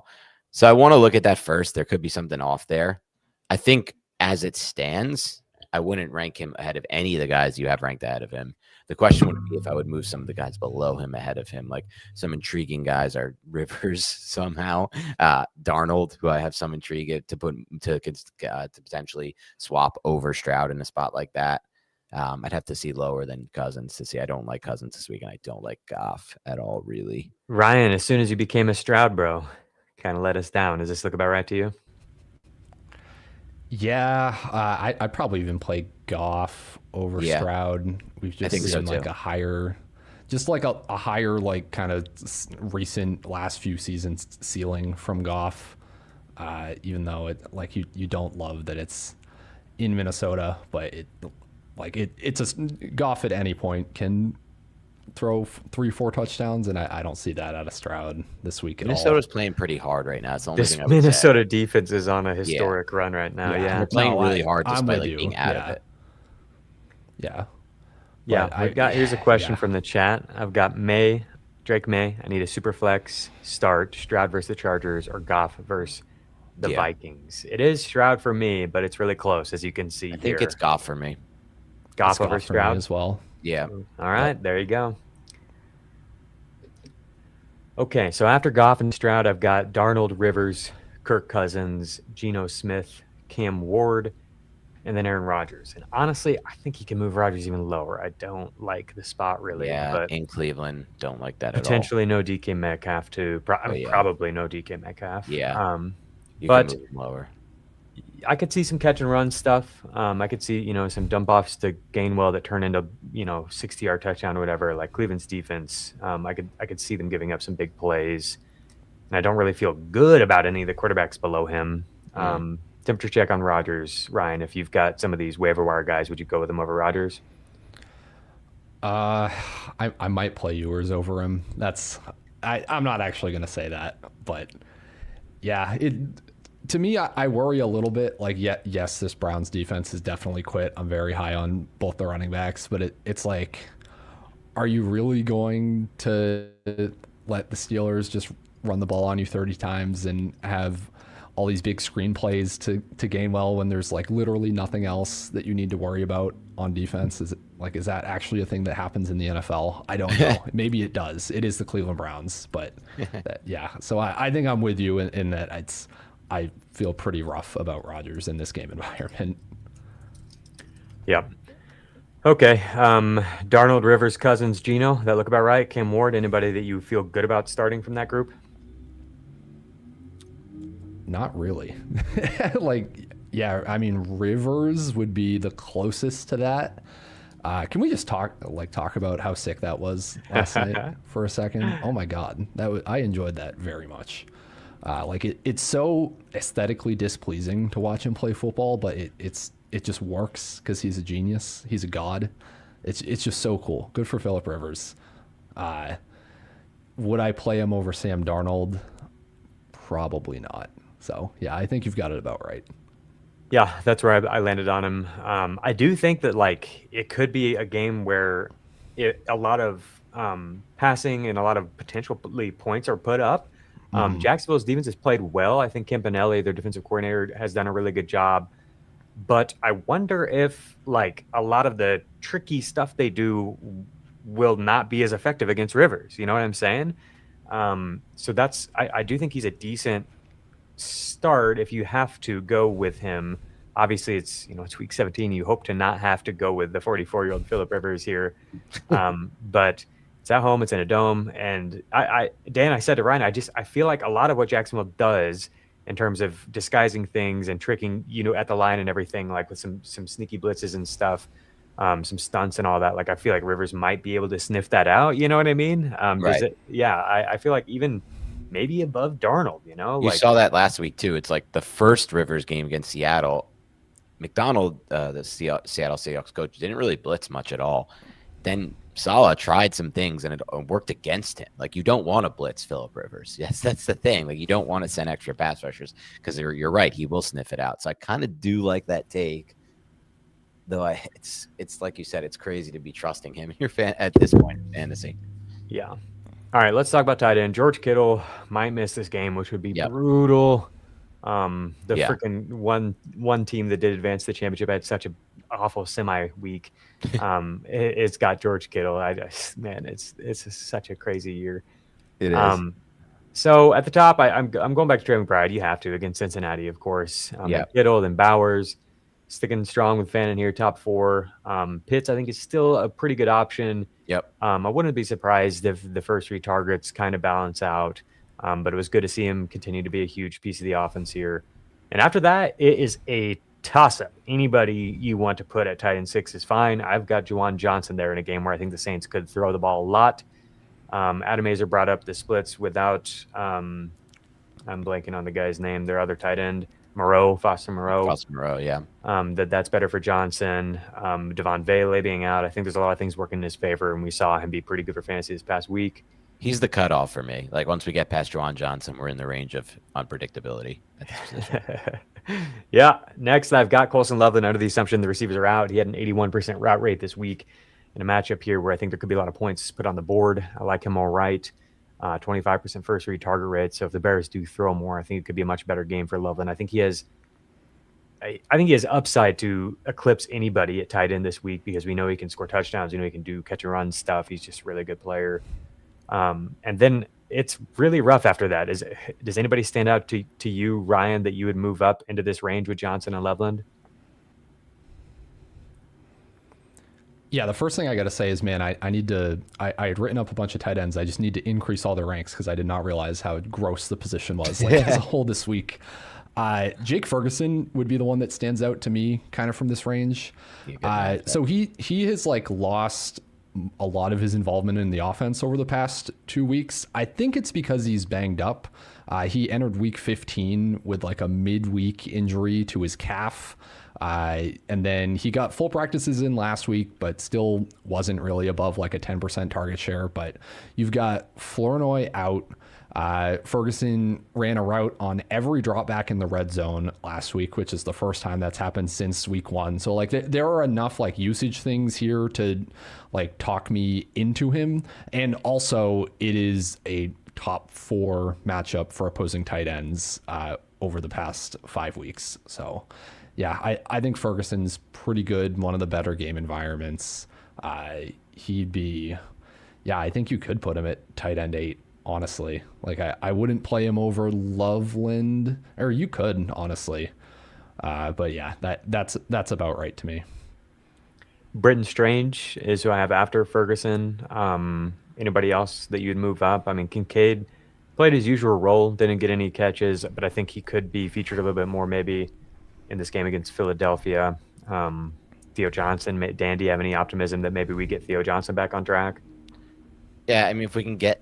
So I want to look at that first. There could be something off there. I think as it stands, I wouldn't rank him ahead of any of the guys you have ranked ahead of him. The question would be if I would move some of the guys below him ahead of him. Like, some intriguing guys are Rivers somehow, Darnold, who I have some intrigue to potentially swap over Stroud in a spot like that. I'd have to see lower than Cousins to see. I don't like Cousins this week, and I don't like Goff at all, really. Ryan, as soon as you became a Stroud bro, kind of let us down. Does this look about right to you? Yeah, I'd probably even play Goff over Stroud. We've just seen like a higher, like kind of recent last few seasons ceiling from Goff. Even though you don't love that it's in Minnesota, but it's Goff at any point can throw 3-4 touchdowns, and I don't see that out of Stroud this week at all. Minnesota's playing pretty hard right now. It's the only This thing I would Minnesota say. defense is on a historic run right now. Yeah. They're playing really hard I'm despite with you. being out of it. Yeah. Yeah, here's a question from the chat. I've got Drake May. I need a super flex start. Stroud versus the Chargers or Goff versus the Vikings. It is Stroud for me, but it's really close, as you can see here. I think it's Goff for me. Goff over Stroud as well. Yeah. All right, there you go. Okay, so after Goff and Stroud, I've got Darnold, Rivers, Kirk Cousins, Geno Smith, Cam Ward, and then Aaron Rodgers. And honestly, I think he can move Rodgers even lower. I don't like the spot really. Yeah, but in Cleveland, don't like that at all. potentially no DK Metcalf too. Probably no DK Metcalf. Yeah. You but can move him lower. I could see some catch and run stuff. I could see, some dump offs to Gainwell that turn into, 60-yard touchdown or whatever, like Cleveland's defense. I could see them giving up some big plays. And I don't really feel good about any of the quarterbacks below him. Temperature check on Rodgers, Ryan. If you've got some of these waiver wire guys, would you go with them over Rodgers? I might play yours over him. I'm not actually going to say that, but yeah, to me, I worry a little bit. Like, yes, this Browns defense has definitely quit. I'm very high on both the running backs, but it's like, are you really going to let the Steelers just run the ball on you 30 times and have all these big screenplays to Gainwell when there's like literally nothing else that you need to worry about on defense? Is that actually a thing that happens in the NFL? I don't know. Maybe it does. It is the Cleveland Browns, but So I think I'm with you in that I feel pretty rough about Rodgers in this game environment. Yep. Okay. Darnold, Rivers, Cousins, Geno. That look about right? Cam Ward, anybody that you feel good about starting from that group? Not really. Rivers would be the closest to that. Can we just talk about how sick that was last night for a second? Oh my God. I enjoyed that very much. It's so aesthetically displeasing to watch him play football, but it just works because he's a genius. He's a god. It's just so cool. Good for Phillip Rivers. Would I play him over Sam Darnold? Probably not. So yeah, I think you've got it about right. Yeah, that's where I landed on him. I do think that it could be a game where a lot of passing and a lot of potentially points are put up. Jacksonville's defense has played well. I think Campanelli, their defensive coordinator, has done a really good job. But I wonder if like a lot of the tricky stuff they do will not be as effective against Rivers. You know what I'm saying? So I do think he's a decent start if you have to go with him. Obviously, it's week 17. You hope to not have to go with the 44-year-old Phillip Rivers here, but it's at home. It's in a dome, and Dan, I said to Ryan, I feel like a lot of what Jacksonville does in terms of disguising things and tricking at the line and everything, like with some sneaky blitzes and stuff, some stunts and all that. Like I feel like Rivers might be able to sniff that out. You know what I mean? Right. I feel like even maybe above Darnold. You saw that last week too. It's like the first Rivers game against Seattle. McDonald, the Seattle Seahawks coach, didn't really blitz much at all. Then Saleh tried some things and it worked against him. Like you don't want to blitz Phillip Rivers. Yes, that's the thing. Like you don't want to send extra pass rushers because you're right. He will sniff it out. So I kind of do like that take. Though it's like you said, it's crazy to be trusting him at this point in fantasy. Yeah. All right, let's talk about tight end. George Kittle might miss this game, which would be brutal. Freaking one team that did advance the championship had such an awful semi week. It's got George Kittle. It's such a crazy year. It is. So at the top, I'm going back to Trey McBride. You have to against Cincinnati, of course. Kittle, then Bowers, sticking strong with Fannin here, top 4. Pitts, I think, is still a pretty good option. Yep. I wouldn't be surprised if the first 3 targets kind of balance out. But it was good to see him continue to be a huge piece of the offense here. And after that, it is a toss-up. Anybody you want to put at tight end 6 is fine. I've got Juwan Johnson there in a game where I think the Saints could throw the ball a lot. Adam Azer brought up the splits without I'm blanking on the guy's name, their other tight end, Foster Moreau, yeah. That's better for Johnson. Devon Vele being out, I think there's a lot of things working in his favor, and we saw him be pretty good for fantasy this past week. He's the cutoff for me. Like once we get past Juwan Johnson, we're in the range of unpredictability at this position. Yeah. Next, I've got Colson Loveland under the assumption the receivers are out. He had an 81% route rate this week in a matchup here where I think there could be a lot of points put on the board. I like him all right. 25% first read target rate. So if the Bears do throw more, I think it could be a much better game for Loveland. I think he has upside to eclipse anybody at tight end this week because we know he can score touchdowns. He can do catch and run stuff. He's just a really good player. And then it's really rough after that. Does anybody stand out to you, Ryan, that you would move up into this range with Johnson and Loveland? Yeah, the first thing I got to say is, man, I had written up a bunch of tight ends. I just need to increase all their ranks because I did not realize how gross the position was as a whole this week. Jake Ferguson would be the one that stands out to me kind of from this range. So he has lost a lot of his involvement in the offense over the past 2 weeks. I think it's because he's banged up. He entered week 15 with a midweek injury to his calf. And then he got full practices in last week, but still wasn't really above a 10% target share. But you've got Flournoy out. Ferguson ran a route on every drop back in the red zone last week, which is the first time that's happened since week 1. So there are enough usage things here to talk me into him. And also it is a top 4 matchup for opposing tight ends, over the past 5 weeks. So yeah, I think Ferguson's pretty good. One of the better game environments. I think you could put him at tight end 8. Honestly, I wouldn't play him over Loveland, or you could honestly, but yeah, that's about right to me. Britton Strange is who I have after Ferguson. Anybody else that you'd move up? I mean, Kincaid played his usual role, didn't get any catches, but I think he could be featured a little bit more maybe in this game against Philadelphia. Theo Johnson, Dan, do you have any optimism that maybe we get Theo Johnson back on track? Yeah, I mean, if we can get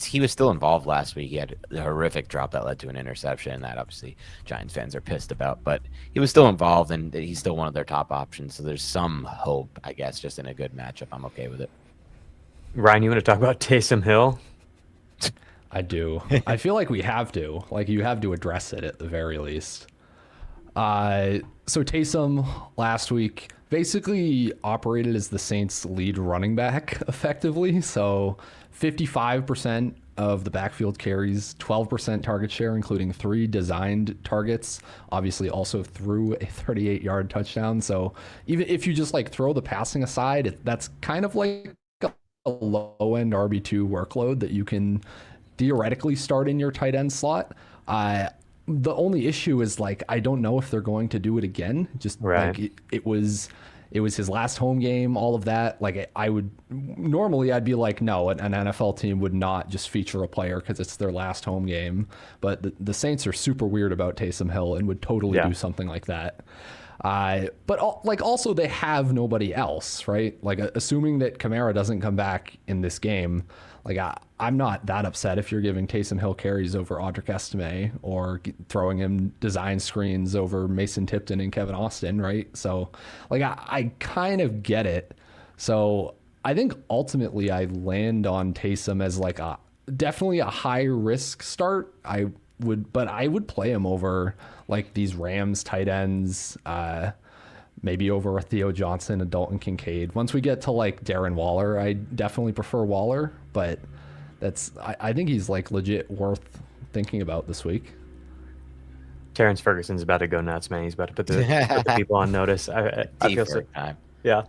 he was still involved last week. He had the horrific drop that led to an interception that obviously Giants fans are pissed about, but he was still involved and he's still one of their top options. So there's some hope, I guess, just in a good matchup. I'm okay with it. Ryan, you want to talk about Taysom Hill? I do. I feel like we have to. You have to address it at the very least. So Taysom last week basically operated as the Saints' lead running back effectively. So 55% of the backfield carries, 12% target share, including 3 designed targets. Obviously, also threw a 38-yard touchdown. So even if you just like throw the passing aside, that's kind of like a low-end RB2 workload that you can theoretically start in your tight end slot. The only issue is like I don't know if they're going to do it again. Just Right. like it was his last home game, all of that. Like I would normally I'd be like, no, an NFL team would not just feature a player because it's their last home game. But the Saints are super weird about Taysom Hill and would totally do something like that. But like also they have nobody else, right? Like assuming that Kamara doesn't come back in this game, like I'm not that upset if you're giving Taysom Hill carries over Audric Estime or throwing him design screens over Mason Tipton and Kevin Austin, right? So like I kind of get it. So I think ultimately I land on Taysom as like definitely a high risk start. I would play him over like these Rams tight ends, maybe over a Theo Johnson, a Dalton Kincaid. Once we get to like Darren Waller, I definitely prefer Waller, but I think he's like legit worth thinking about this week. Terrence Ferguson's about to go nuts, man. He's about to put the people on notice. I feel so. Time. Yeah.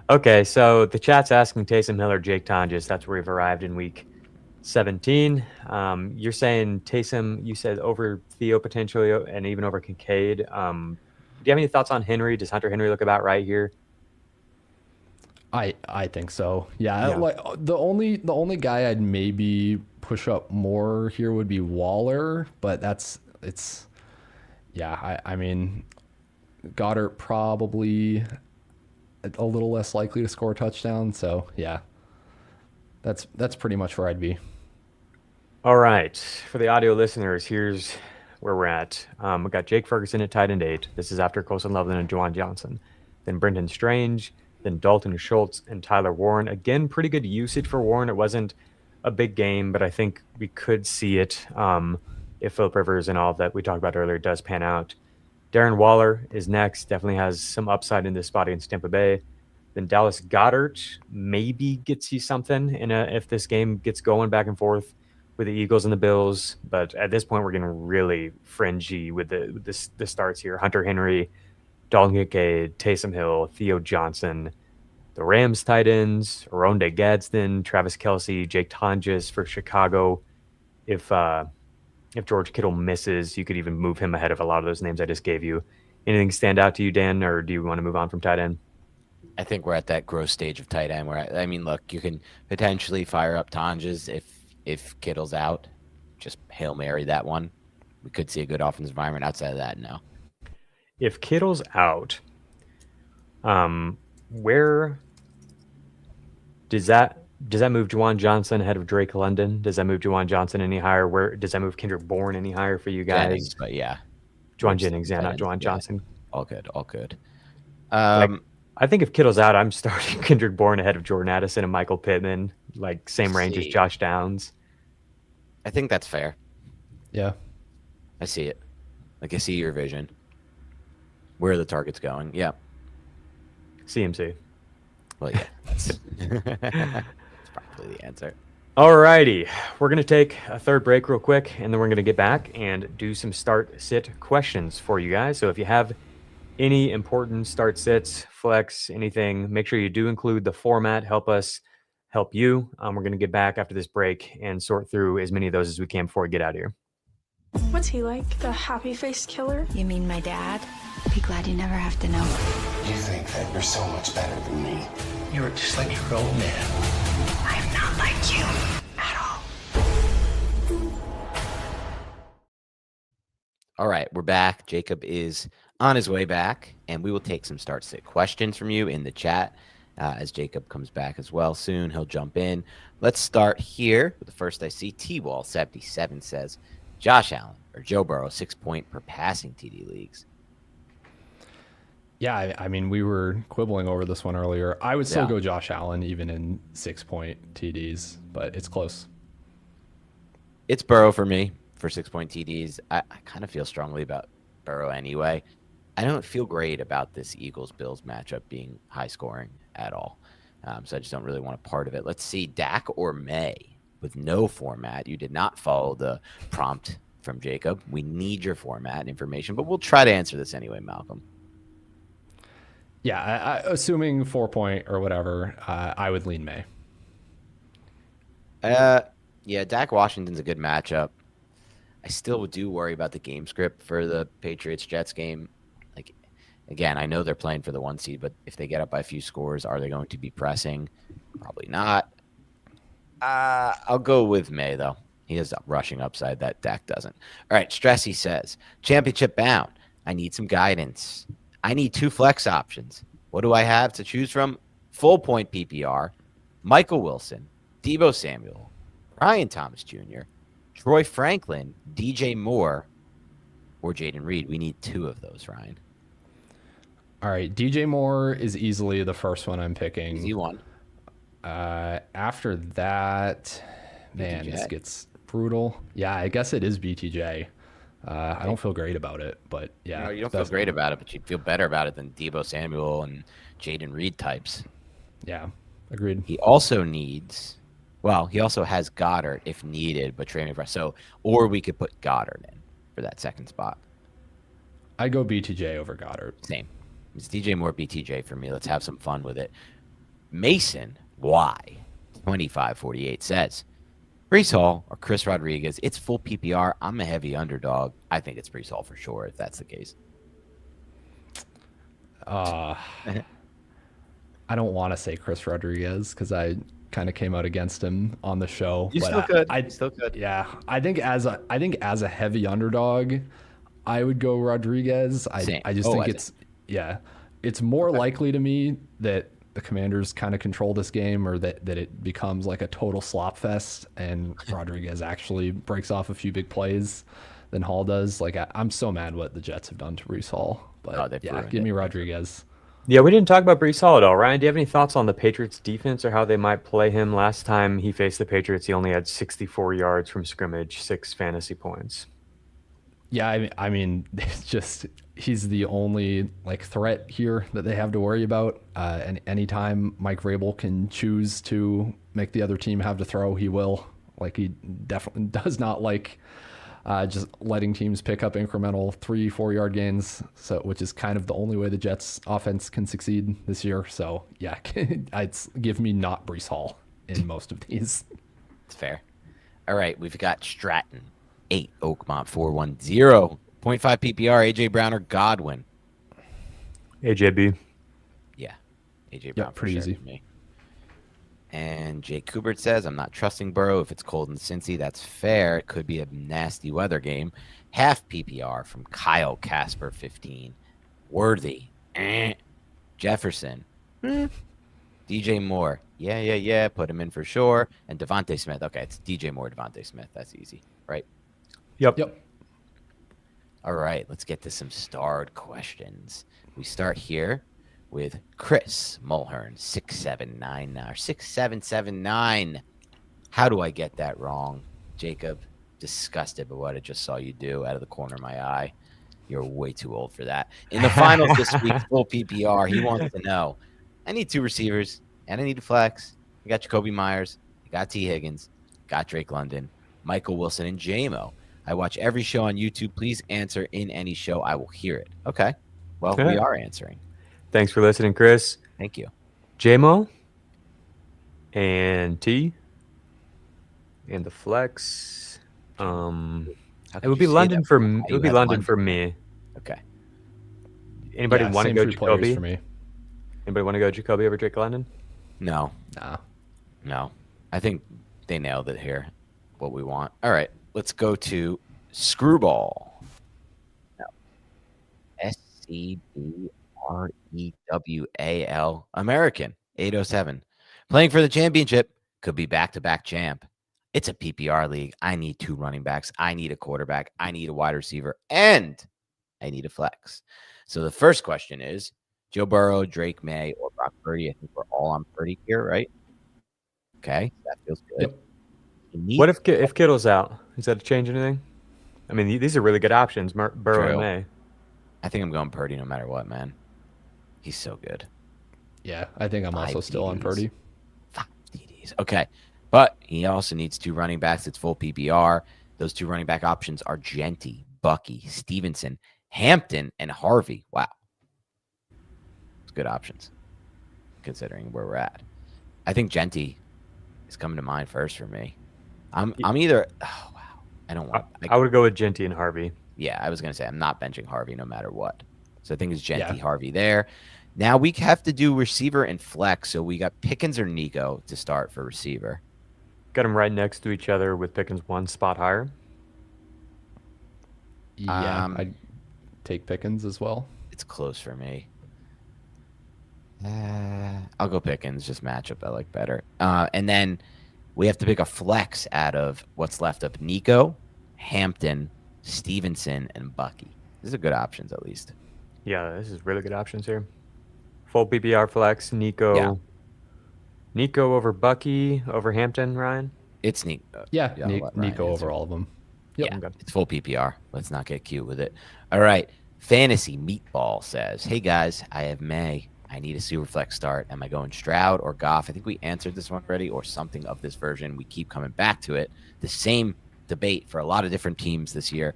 Okay, so the chat's asking Taysom Hill or Jake Tonjes. That's where we've arrived in week 17. You're saying Taysom, you said over Theo potentially and even over Kincaid. Do you have any thoughts on Henry? Does Hunter Henry look about right here? I think so. Yeah. Like the only guy I'd maybe push up more here would be Waller, but I mean Goddard probably a little less likely to score a touchdown. So yeah, that's pretty much where I'd be. All right. For the audio listeners, here's where we're at. We got Jake Ferguson at tight end 8. This is after Colson Loveland and Juwan Johnson. Then Brendan Strange, then Dalton Schultz and Tyler Warren. Again, pretty good usage for Warren. It wasn't a big game, but I think we could see it if Philip Rivers and all of that we talked about earlier does pan out. Darren Waller is next. Definitely has some upside in this spot against Tampa Bay. Then Dallas Goedert maybe gets you something if this game gets going back and forth with the Eagles and the Bills. But at this point, we're getting really fringy with the starts here. Hunter Henry, Dalton Kincaid, Taysom Hill, Theo Johnson, the Rams tight ends, Oronde Gadsden, Travis Kelce, Jake Tonjes for Chicago. If George Kittle misses, you could even move him ahead of a lot of those names I just gave you. Anything stand out to you, Dan, or do you want to move on from tight end? I think we're at that growth stage of tight end where I mean, look, you can potentially fire up Tonjes if Kittle's out. Just Hail Mary that one. We could see a good offensive environment. Outside of that, no. If Kittle's out, where does that move Juwan Johnson ahead of Drake London? Does that move Juwan Johnson any higher? Where does that move Kendrick Bourne any higher for you guys? Jennings, but yeah, Juwan Jennings, yeah, not Juwan Johnson. All good. I think if Kittle's out, I'm starting Kendrick Bourne ahead of Jordan Addison and Michael Pittman, like same range as Josh Downs. I think that's fair. Yeah, I see it. Like I see your vision. Where are the targets going? Yeah. CMC. Well, yeah. That's probably the answer. All righty. We're going to take a third break real quick, and then we're going to get back and do some start-sit questions for you guys. So if you have any important start-sits, flex, anything, make sure you do include the format. Help us help you. We're going to get back after this break and sort through as many of those as we can before we get out of here. What's he like? The happy-faced killer? You mean my dad? Be glad you never have to know. You think that you're so much better than me. You're just like your old man. I am not like you at all. All right, we're back. Jacob is on his way back, and we will take some start-sit questions from you in the chat. As Jacob comes back as well soon, he'll jump in. Let's start here with the first I see. T-Wall77 says, Josh Allen or Joe Burrow, 6-point per passing TD leagues. Yeah, I mean, we were quibbling over this one earlier. I would still go Josh Allen even in 6-point TDs, but it's close. It's Burrow for me for 6-point TDs. I kind of feel strongly about Burrow anyway. I don't feel great about this Eagles-Bills matchup being high scoring at all. So I just don't really want a part of it. Let's see, Dak or May with no format. You did not follow the prompt from Jacob. We need your format and information, but we'll try to answer this anyway, Malcolm. Yeah, assuming 4-point or whatever, I would lean May. Yeah, Dak Washington's a good matchup. I still do worry about the game script for the Patriots-Jets game. Like, again, I know they're playing for the 1 seed, but if they get up by a few scores, are they going to be pressing? Probably not. I'll go with May, though. He has rushing upside that Dak doesn't. All right, Stressy says, championship bound. I need some guidance. I need 2 flex options. What do I have to choose from? Full point PPR, Michael Wilson, Deebo Samuel, Ryan Thomas Jr., Troy Franklin, DJ Moore, or Jaden Reed. We need 2 of those, Ryan. All right, DJ Moore is easily the first one I'm picking. Easy one. After that, man, BTJ. this gets brutal. Yeah, I guess it is BTJ. I don't feel great about it, but yeah. No, you don't feel great about it, but you'd feel better about it than Deebo Samuel and Jaden Reed types. Yeah, agreed. He also needs, well, he also has Goddard if needed, but Trey McBride. So, or we could put Goddard in for that second spot. I go BTJ over Goddard. Same. It's DJ Moore, BTJ for me. Let's have some fun with it. Mason Y 2548 says, Breece Hall or Chris Rodriguez. It's full PPR. I'm a heavy underdog. I think it's Breece Hall for sure if that's the case. I don't want to say Chris Rodriguez because I kind of came out against him on the show. You but still could. I still could. Yeah, I think as a heavy underdog, I would go Rodriguez. I just think it's more likely to me that the Commanders kind of control this game, or that it becomes like a total slop fest and Rodriguez actually breaks off a few big plays than Hall does. Like, I'm so mad what the Jets have done to Breece Hall. But give me Rodriguez. Yeah, we didn't talk about Breece Hall at all. Ryan, do you have any thoughts on the Patriots defense or how they might play him? Last time he faced the Patriots, he only had 64 yards from scrimmage, 6 fantasy points. Yeah, I mean, it's just he's the only like threat here that they have to worry about. And anytime Mike Vrabel can choose to make the other team have to throw, he will. Like, he definitely does not like just letting teams pick up incremental 3-4 yard gains. So, which is kind of the only way the Jets offense can succeed this year. So yeah, I'd give me not Breece Hall in most of these. It's fair. All right, we've got Stratton. 8 Oakmont 410 0.5 PPR AJ Brown or Godwin. AJB. Yeah, AJ Brown. Pretty easy. For me. And Jake Kubert says, I'm not trusting Burrow. If it's cold in Cincy, that's fair. It could be a nasty weather game. Half PPR from Kyle Casper 15. Worthy. Jefferson. DJ Moore. Yeah. Put him in for sure. And Devontae Smith. Okay, it's DJ Moore, Devontae Smith. That's easy, right? Yep. All right, let's get to some starred questions. We start here with Chris Mulhern, 6779. How do I get that wrong? Jacob, disgusted by what I just saw you do out of the corner of my eye. You're way too old for that. In the finals this week, full PPR, he wants to know, I need 2 receivers, and I need a flex. I got Jacoby Myers, I got T. Higgins, got Drake London, Michael Wilson, and J-Mo. I watch every show on YouTube. Please answer in any show. I will hear it. Okay. Well, we are answering. Thanks for listening, Chris. Thank you. J-Mo and T and the flex. It would be London for me. It would be London for me. Okay. Anybody want to go Jacoby? For me. Anybody want to go Jacoby over Drake London? No. No. I think they nailed it here. What we want. All right. Let's go to Screwball. No. SCBREWAL. American. 807. Playing for the championship. Could be back-to-back champ. It's a PPR league. I need 2 running backs. I need a quarterback. I need a wide receiver. And I need a flex. So the first question is, Joe Burrow, Drake May, or Brock Purdy. I think we're all on Purdy here, right? Okay. That feels good. Yep. What if Kittle's out? Does that change anything? I mean, these are really good options, Burrow and May. I think I'm going Purdy no matter what, man. He's so good. Yeah, I think I'm also still on TDs. Purdy. 5 TDs. Okay. But he also needs 2 running backs. It's full PPR. Those 2 running back options are Genty, Bucky, Stevenson, Hampton, and Harvey. Wow. It's good options considering where we're at. I think Genty is coming to mind first for me. I'm either I don't want I would go with Genty and Harvey. Yeah, I was gonna say I'm not benching Harvey no matter what. So I think it's Genty, Yeah. Harvey there. Now we have to do receiver and flex. So we got Pickens or Nico to start for receiver. Got them right next to each other with Pickens 1 spot higher. Yeah, I'd take Pickens as well. It's close for me. I'll go Pickens, just matchup I like better. And then we have to pick a flex out of what's left of Nico, Hampton, Stevenson, and Bucky. These are good options at least. Yeah, this is really good options here. Full PPR flex, Nico. Yeah. Nico over Bucky, over Hampton, Ryan? It's Nico. Yeah, I'll let Ryan Nico answer. over all of them. Yep. Yeah, it's full PPR. Let's not get cute with it. All right. Fantasy Meatball says, hey, guys, I have May. I need a super flex start. Am I going Stroud or Goff? I think we answered this one already, or something of this version. We keep coming back to it. The same debate for a lot of different teams this year,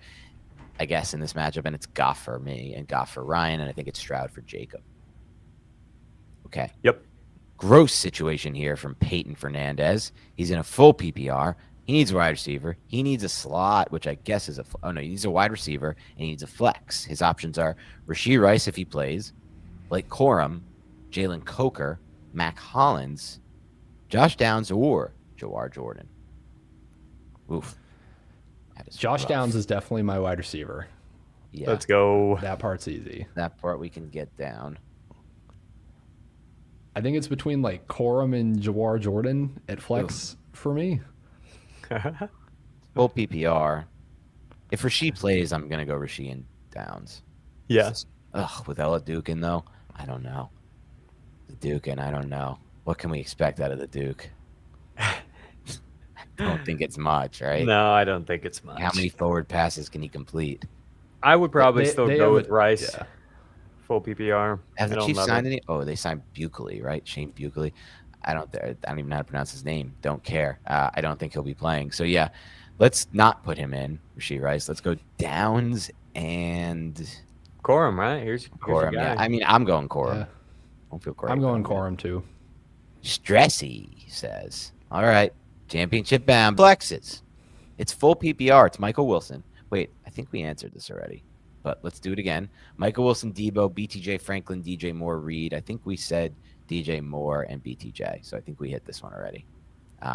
I guess, in this matchup. And it's Goff for me and Goff for Ryan. And I think it's Stroud for Jacob. Okay. Yep. Gross situation here from Peyton Fernandez. He's in a full PPR. He needs a wide receiver. He needs a slot, which I guess is he needs a wide receiver, and he needs a flex. His options are Rashee Rice if he plays, Blake Corum, Jalen Coker, Mac Hollins, Josh Downs, or Jawar Jordan. Oof. Josh rough. Downs is definitely my wide receiver. Yeah. Let's go. That part's easy. That part we can get down. I think it's between like Corum and Jawar Jordan at flex for me. Full PPR. If Rashee plays, I'm going to go Rashee and Downs. Yeah. With Ella Dukin, though, I don't know. The Dukin, I don't know. What can we expect out of the Duke? I don't think it's much, right? No, I don't think it's much. How many forward passes can he complete? I would probably They- still they go have with a- Rice. yeah. Full PPR. Have the I don't Chiefs love signed it. any? Oh, they signed Buckley, right? Shane Buckley. I don't even know how to pronounce his name. Don't care. I don't think he'll be playing. So, yeah, let's not put him in, Rashee Rice. Let's go Downs and Corum, right? Here's Corum. your guy. Yeah, I mean, I'm going Corum. Yeah. I don't feel great. I'm going about it. Corum too. Stressy says, all right, championship bound flexes. It's full PPR. It's Michael Wilson. Wait, I think we answered this already, but let's do it again. Michael Wilson, Debo, BTJ Franklin, DJ Moore, Reed. I think we said DJ Moore and BTJ, so I think we hit this one already.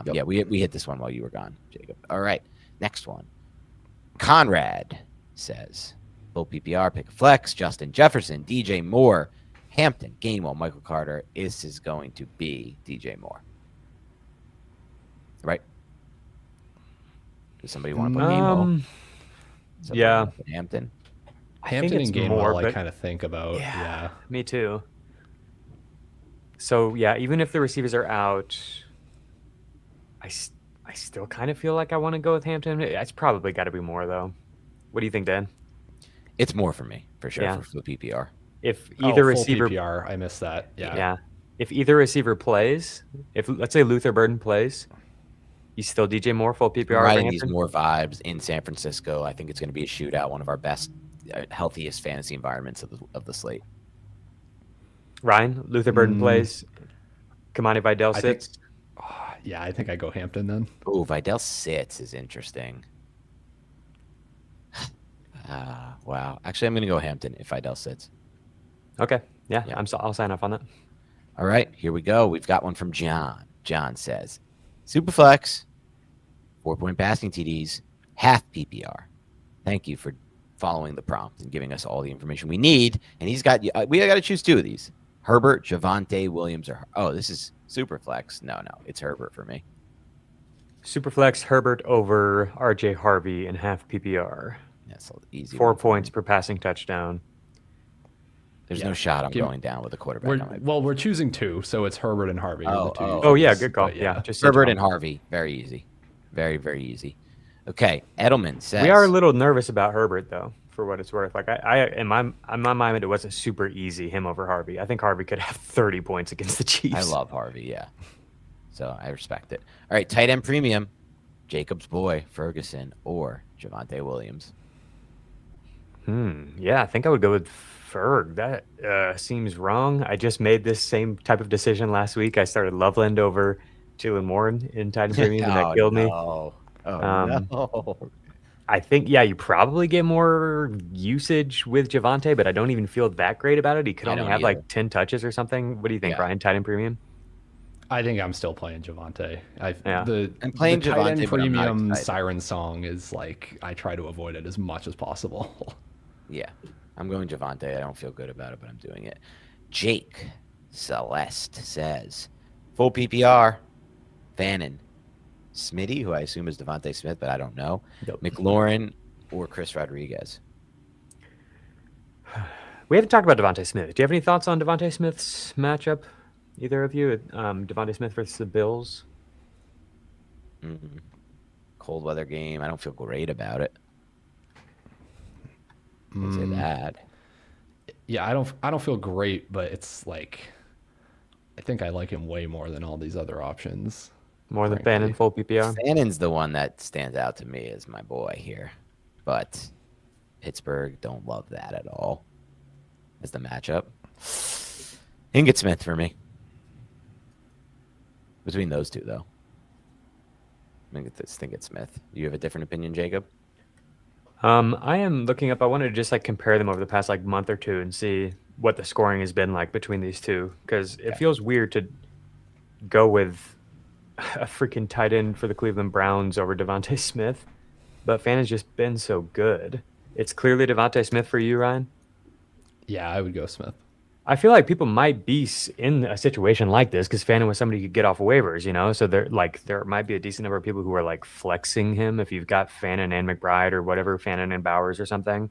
Yep. Yeah, we hit this one while you were gone, Jacob. All right, next one. Conrad says, full PPR, pick a flex. Justin Jefferson, DJ Moore, Hampton, Gainwell, Michael Carter. This is going to be DJ Moore. Right? Does somebody want to put Gainwell? Somebody yeah. wanna put Hampton? Hampton it's and Gainwell, more, I but- kind of think about. Yeah. Me too. So, yeah, even if the receivers are out, I still kind of feel like I want to go with Hampton. It's probably got to be more, though. What do you think, Dan? It's more for me, for sure, Yeah. for the PPR. If either full receiver, PPR, I missed that. Yeah. yeah, if either receiver plays, if let's say Luther Burden plays, you still DJ Moore full PPR. over Riding these Hampton? more vibes in San Francisco, I think it's going to be a shootout, one of our best, healthiest fantasy environments of the slate. Ryan, Luther Burden plays. Kamani Vidal I think- sits. Yeah, I think I go Hampton then. Oh, Vidal sits is interesting. Wow. Actually, I'm going to go Hampton if Vidal sits. Okay, yeah, Yeah. I'll sign off on that. All right, here we go. We've got one from John. John says, Superflex, 4-point passing TDs, half PPR. Thank you for following the prompt and giving us all the information we need. And he's got, we got to choose 2 of these. Herbert, Javonte Williams, or, this is Superflex. No, it's Herbert for me. Superflex Herbert over RJ Harvey in half PPR. That's an easy 4 one for points me. per passing touchdown. There's no shot I'm Give- going down with a quarterback. on my We're choosing 2, so it's Herbert and Harvey. are the two oh. Oh yeah, choices, good call. but Yeah, just Herbert switch and them. Harvey. Very easy. Very, very easy. Okay, Edelman says We are a little nervous about Herbert, though, for what it's worth. Like in my mind, it wasn't super easy, him over Harvey. I think Harvey could have 30 points against the Chiefs. I love Harvey, yeah. So I respect it. All right, tight end premium, Jacob's boy, Ferguson, or Javonte Williams. Yeah, I think I would go with Ferg. That seems wrong. I just made this same type of decision last week. I started Loveland over Jalen Warren in tight end premium, and that killed me. Oh, no. I think, you probably get more usage with Javonte, but I don't even feel that great about it. He could only have like 10 touches or something. What do you think, Ryan? Tight end premium? I think I'm still playing Javonte. I'm playing the tight Javonte, end but I'm not premium excited. siren song is like I try to avoid it as much as possible. Yeah, I'm going Javonte. I don't feel good about it, but I'm doing it. Jake Celeste says, full PPR, Fannin, Smitty, who I assume is Devontae Smith, but I don't know, McLaurin, or Chris Rodriguez. We haven't talked about Devontae Smith. Do you have any thoughts on Devontae Smith's matchup? Either of you? Devontae Smith versus the Bills? Cold weather game. I don't feel great about it. I'd say that. Yeah, I don't feel great, but it's like I think I like him way more than all these other options. More than Fannin full PPR? Fannin's the one that stands out to me as my boy here. But Pittsburgh don't love that at all as the matchup. Ingett Smith for me. Between those two, though. I think it's Smith. Do you have a different opinion, Jacob? I am looking up. I wanted to just like compare them over the past like month or two and see what the scoring has been like between these two, because it feels weird to go with a freaking tight end for the Cleveland Browns over Devontae Smith, but Fannin's just been so good. It's clearly Devontae Smith for you, Ryan. Yeah, I would go Smith. I feel like people might be in a situation like this because Fannin was somebody you could get off waivers, you know? So there might be a decent number of people who are like flexing him if you've got Fannin and McBride or whatever, Fannin and Bowers or something.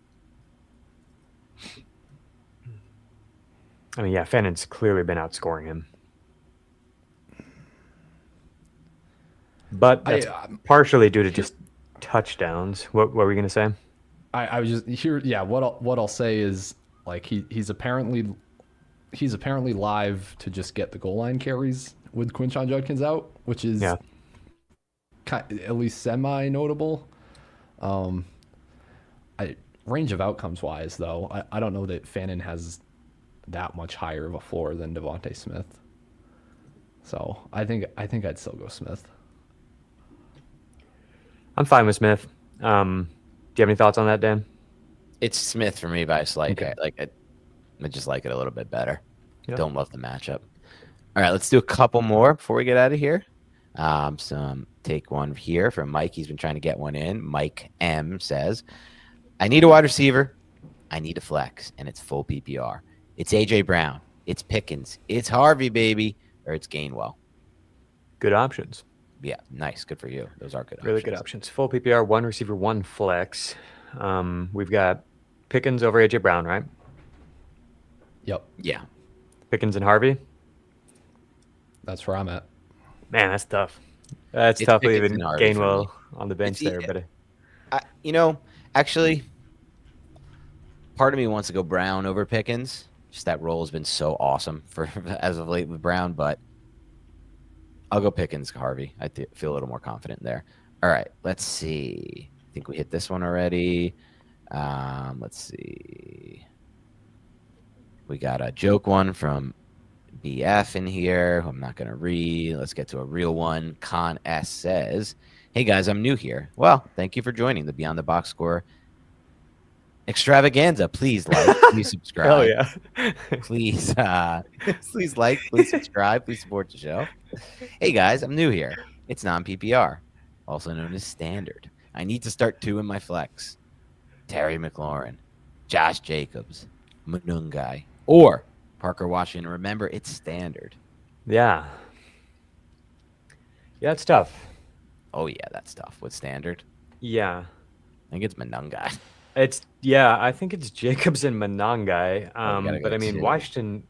I mean, yeah, Fannin's clearly been outscoring him. But that's partially due to just touchdowns. What were we going to say? I was just here. Yeah, what I'll say is like he's apparently live to just get the goal line carries with Quinshon Judkins out, which is at least semi notable. Range of outcomes wise, though, I don't know that Fannin has that much higher of a floor than Devontae Smith. So I think I'd still go Smith. I'm fine with Smith. Do you have any thoughts on that, Dan? It's Smith for me, but I just like it a little bit better. Yeah. Don't love the matchup. All right, let's do a couple more before we get out of here. Take one here from Mike. He's been trying to get one in. Mike M says, I need a wide receiver. I need a flex, and it's full PPR. It's A.J. Brown. It's Pickens. It's Harvey, baby. Or it's Gainwell. Good options. Yeah, nice. Good for you. Those are good options. Really good options. Full PPR, one receiver, one flex. We've got Pickens over A.J. Brown, right? Yep. Yeah. Pickens and Harvey? That's where I'm at. Man, that's tough. It's tough leaving Gainwell on the bench there. But actually, part of me wants to go Brown over Pickens. Just that role has been so awesome for as of late with Brown, but I'll go Pickens, Harvey. I feel a little more confident there. All right, let's see. I think we hit this one already. Let's see. We got a joke one from BF in here, who I'm not going to read. Let's get to a real one. Con S says, hey, guys, I'm new here. Well, thank you for joining the Beyond the Box Score extravaganza. Please like, please subscribe. Hell yeah. Please like, please subscribe, please support the show. Hey guys, I'm new here. It's non-PPR, also known as standard. I need to start two in my flex. Terry McLaurin, Josh Jacobs, Munungai, or Parker Washington. Remember, it's standard. Yeah. Yeah, it's tough. Oh yeah, that's tough. With standard? Yeah. I think it's Munungai. I think it's Jacobs and Monangai. But I mean, too. Washington,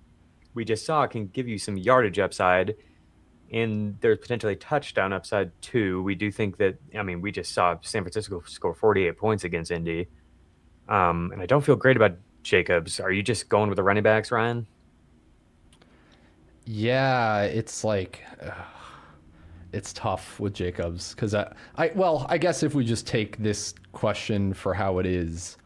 we just saw, can give you some yardage upside. and there's potentially touchdown upside too. We do think that, I mean, we just saw San Francisco score 48 points against Indy. And I don't feel great about Jacobs. Are you just going with the running backs, Ryan? Yeah, it's like it's tough with Jacobs because I guess if we just take this question for how it is,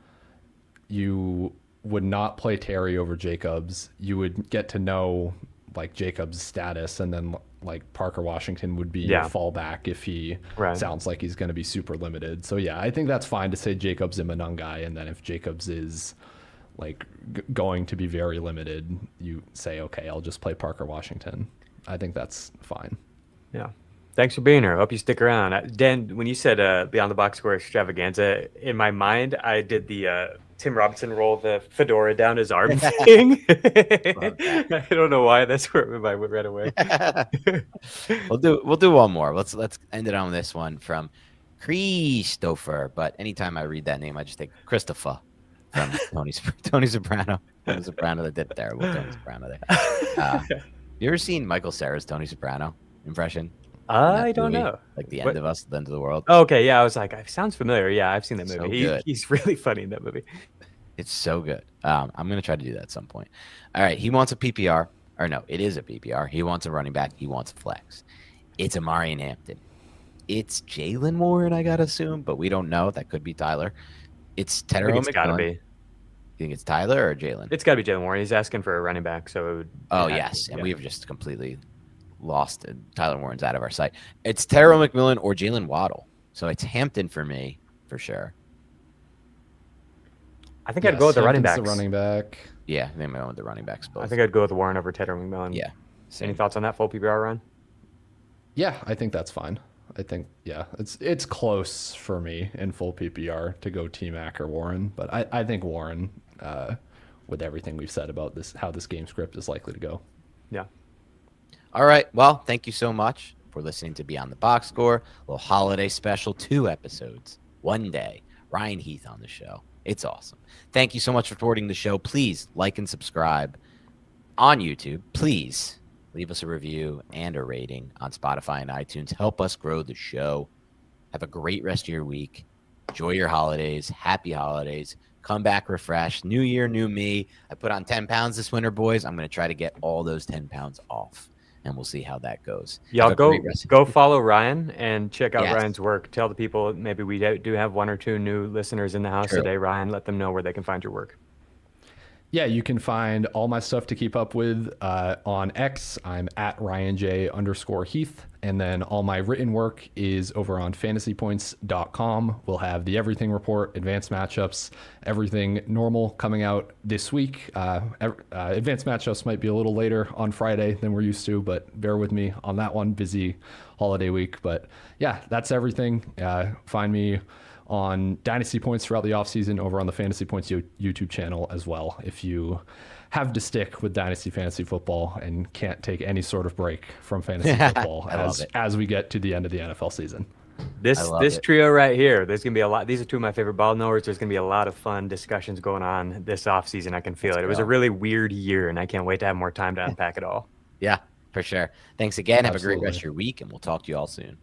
you would not play Terry over Jacobs. You would get to know like Jacobs' status, and then like Parker Washington would be your fallback if he sounds like he's going to be super limited. So yeah, I think that's fine to say Jacobs and Monangai, and then if Jacobs is like going to be very limited, you say, okay, I'll just play Parker Washington. I think that's fine. Yeah. Thanks for being here. I hope you stick around. Dan, when you said Beyond the Box Score extravaganza, in my mind, I did the Tim Robinson roll the fedora down his arm thing. I don't know why. That's where I went right away. We'll do one more. Let's end it on this one from Christopher. But anytime I read that name, I just think Christopher from Tony Soprano. Tony Soprano that did terrible. Tony Soprano there. You ever seen Michael Cera's Tony Soprano impression? I don't know. Like the end of us, the end of the world. Oh, okay, yeah, I was like, it sounds familiar. Yeah, I've seen that movie. So He's really funny in that movie. It's so good. I'm gonna try to do that at some point. All right, he wants a PPR, or no, it is a PPR. He wants a running back. He wants a flex. It's Amari and Hampton. It's Jalen Warren, I gotta assume, but we don't know. That could be Tyler. It's Tedder. I think it's gotta be. You think it's Tyler or Jalen? It's gotta be Jalen Warren. He's asking for a running back, so it would. Oh yes, and we've just completely lost it. Tyler Warren's out of our sight. It's Terrell McMillan or Jalen Waddle. So it's Hampton for me, for sure. I think I'd go with the running backs. The running back. Yeah, I think I'm going with the running backs both. I think I'd go with Warren over Tedder McMillan. Yeah. Any thoughts on that full PPR run? Yeah, I think that's fine. I think it's close for me in full PPR to go T-Mac or Warren, but I think Warren, with everything we've said about this, how this game script is likely to go. Yeah. All right. Well, thank you so much for listening to Beyond the Box Score. A little holiday special, 2 episodes, 1 day. Ryan Heath on the show. It's awesome. Thank you so much for supporting the show. Please like and subscribe on YouTube. Please leave us a review and a rating on Spotify and iTunes. Help us grow the show. Have a great rest of your week. Enjoy your holidays. Happy holidays. Come back refreshed. New year, new me. I put on 10 pounds this winter, boys. I'm going to try to get all those 10 pounds off, and we'll see how that goes. Y'all go follow Ryan and check out Ryan's work. Tell the people, maybe we do have 1 or 2 new listeners in the house today. Ryan, let them know where they can find your work. Yeah, you can find all my stuff to keep up with on X. I'm at RyanJ_Heath. And then all my written work is over on fantasypoints.com. We'll have the everything report, advanced matchups, everything normal coming out this week. Advanced matchups might be a little later on Friday than we're used to, but bear with me on that one. Busy holiday week. But yeah, that's everything. Find me on Dynasty Points throughout the offseason over on the Fantasy Points YouTube channel as well. If you have to stick with Dynasty Fantasy Football and can't take any sort of break from fantasy football as we get to the end of the NFL season. This trio right here, there's going to be a lot. These are 2 of my favorite ball knowers. There's going to be a lot of fun discussions going on this offseason. I can feel it. It was a really weird year, and I can't wait to have more time to unpack it all. Yeah, for sure. Thanks again. Have a great rest of your week, and we'll talk to you all soon.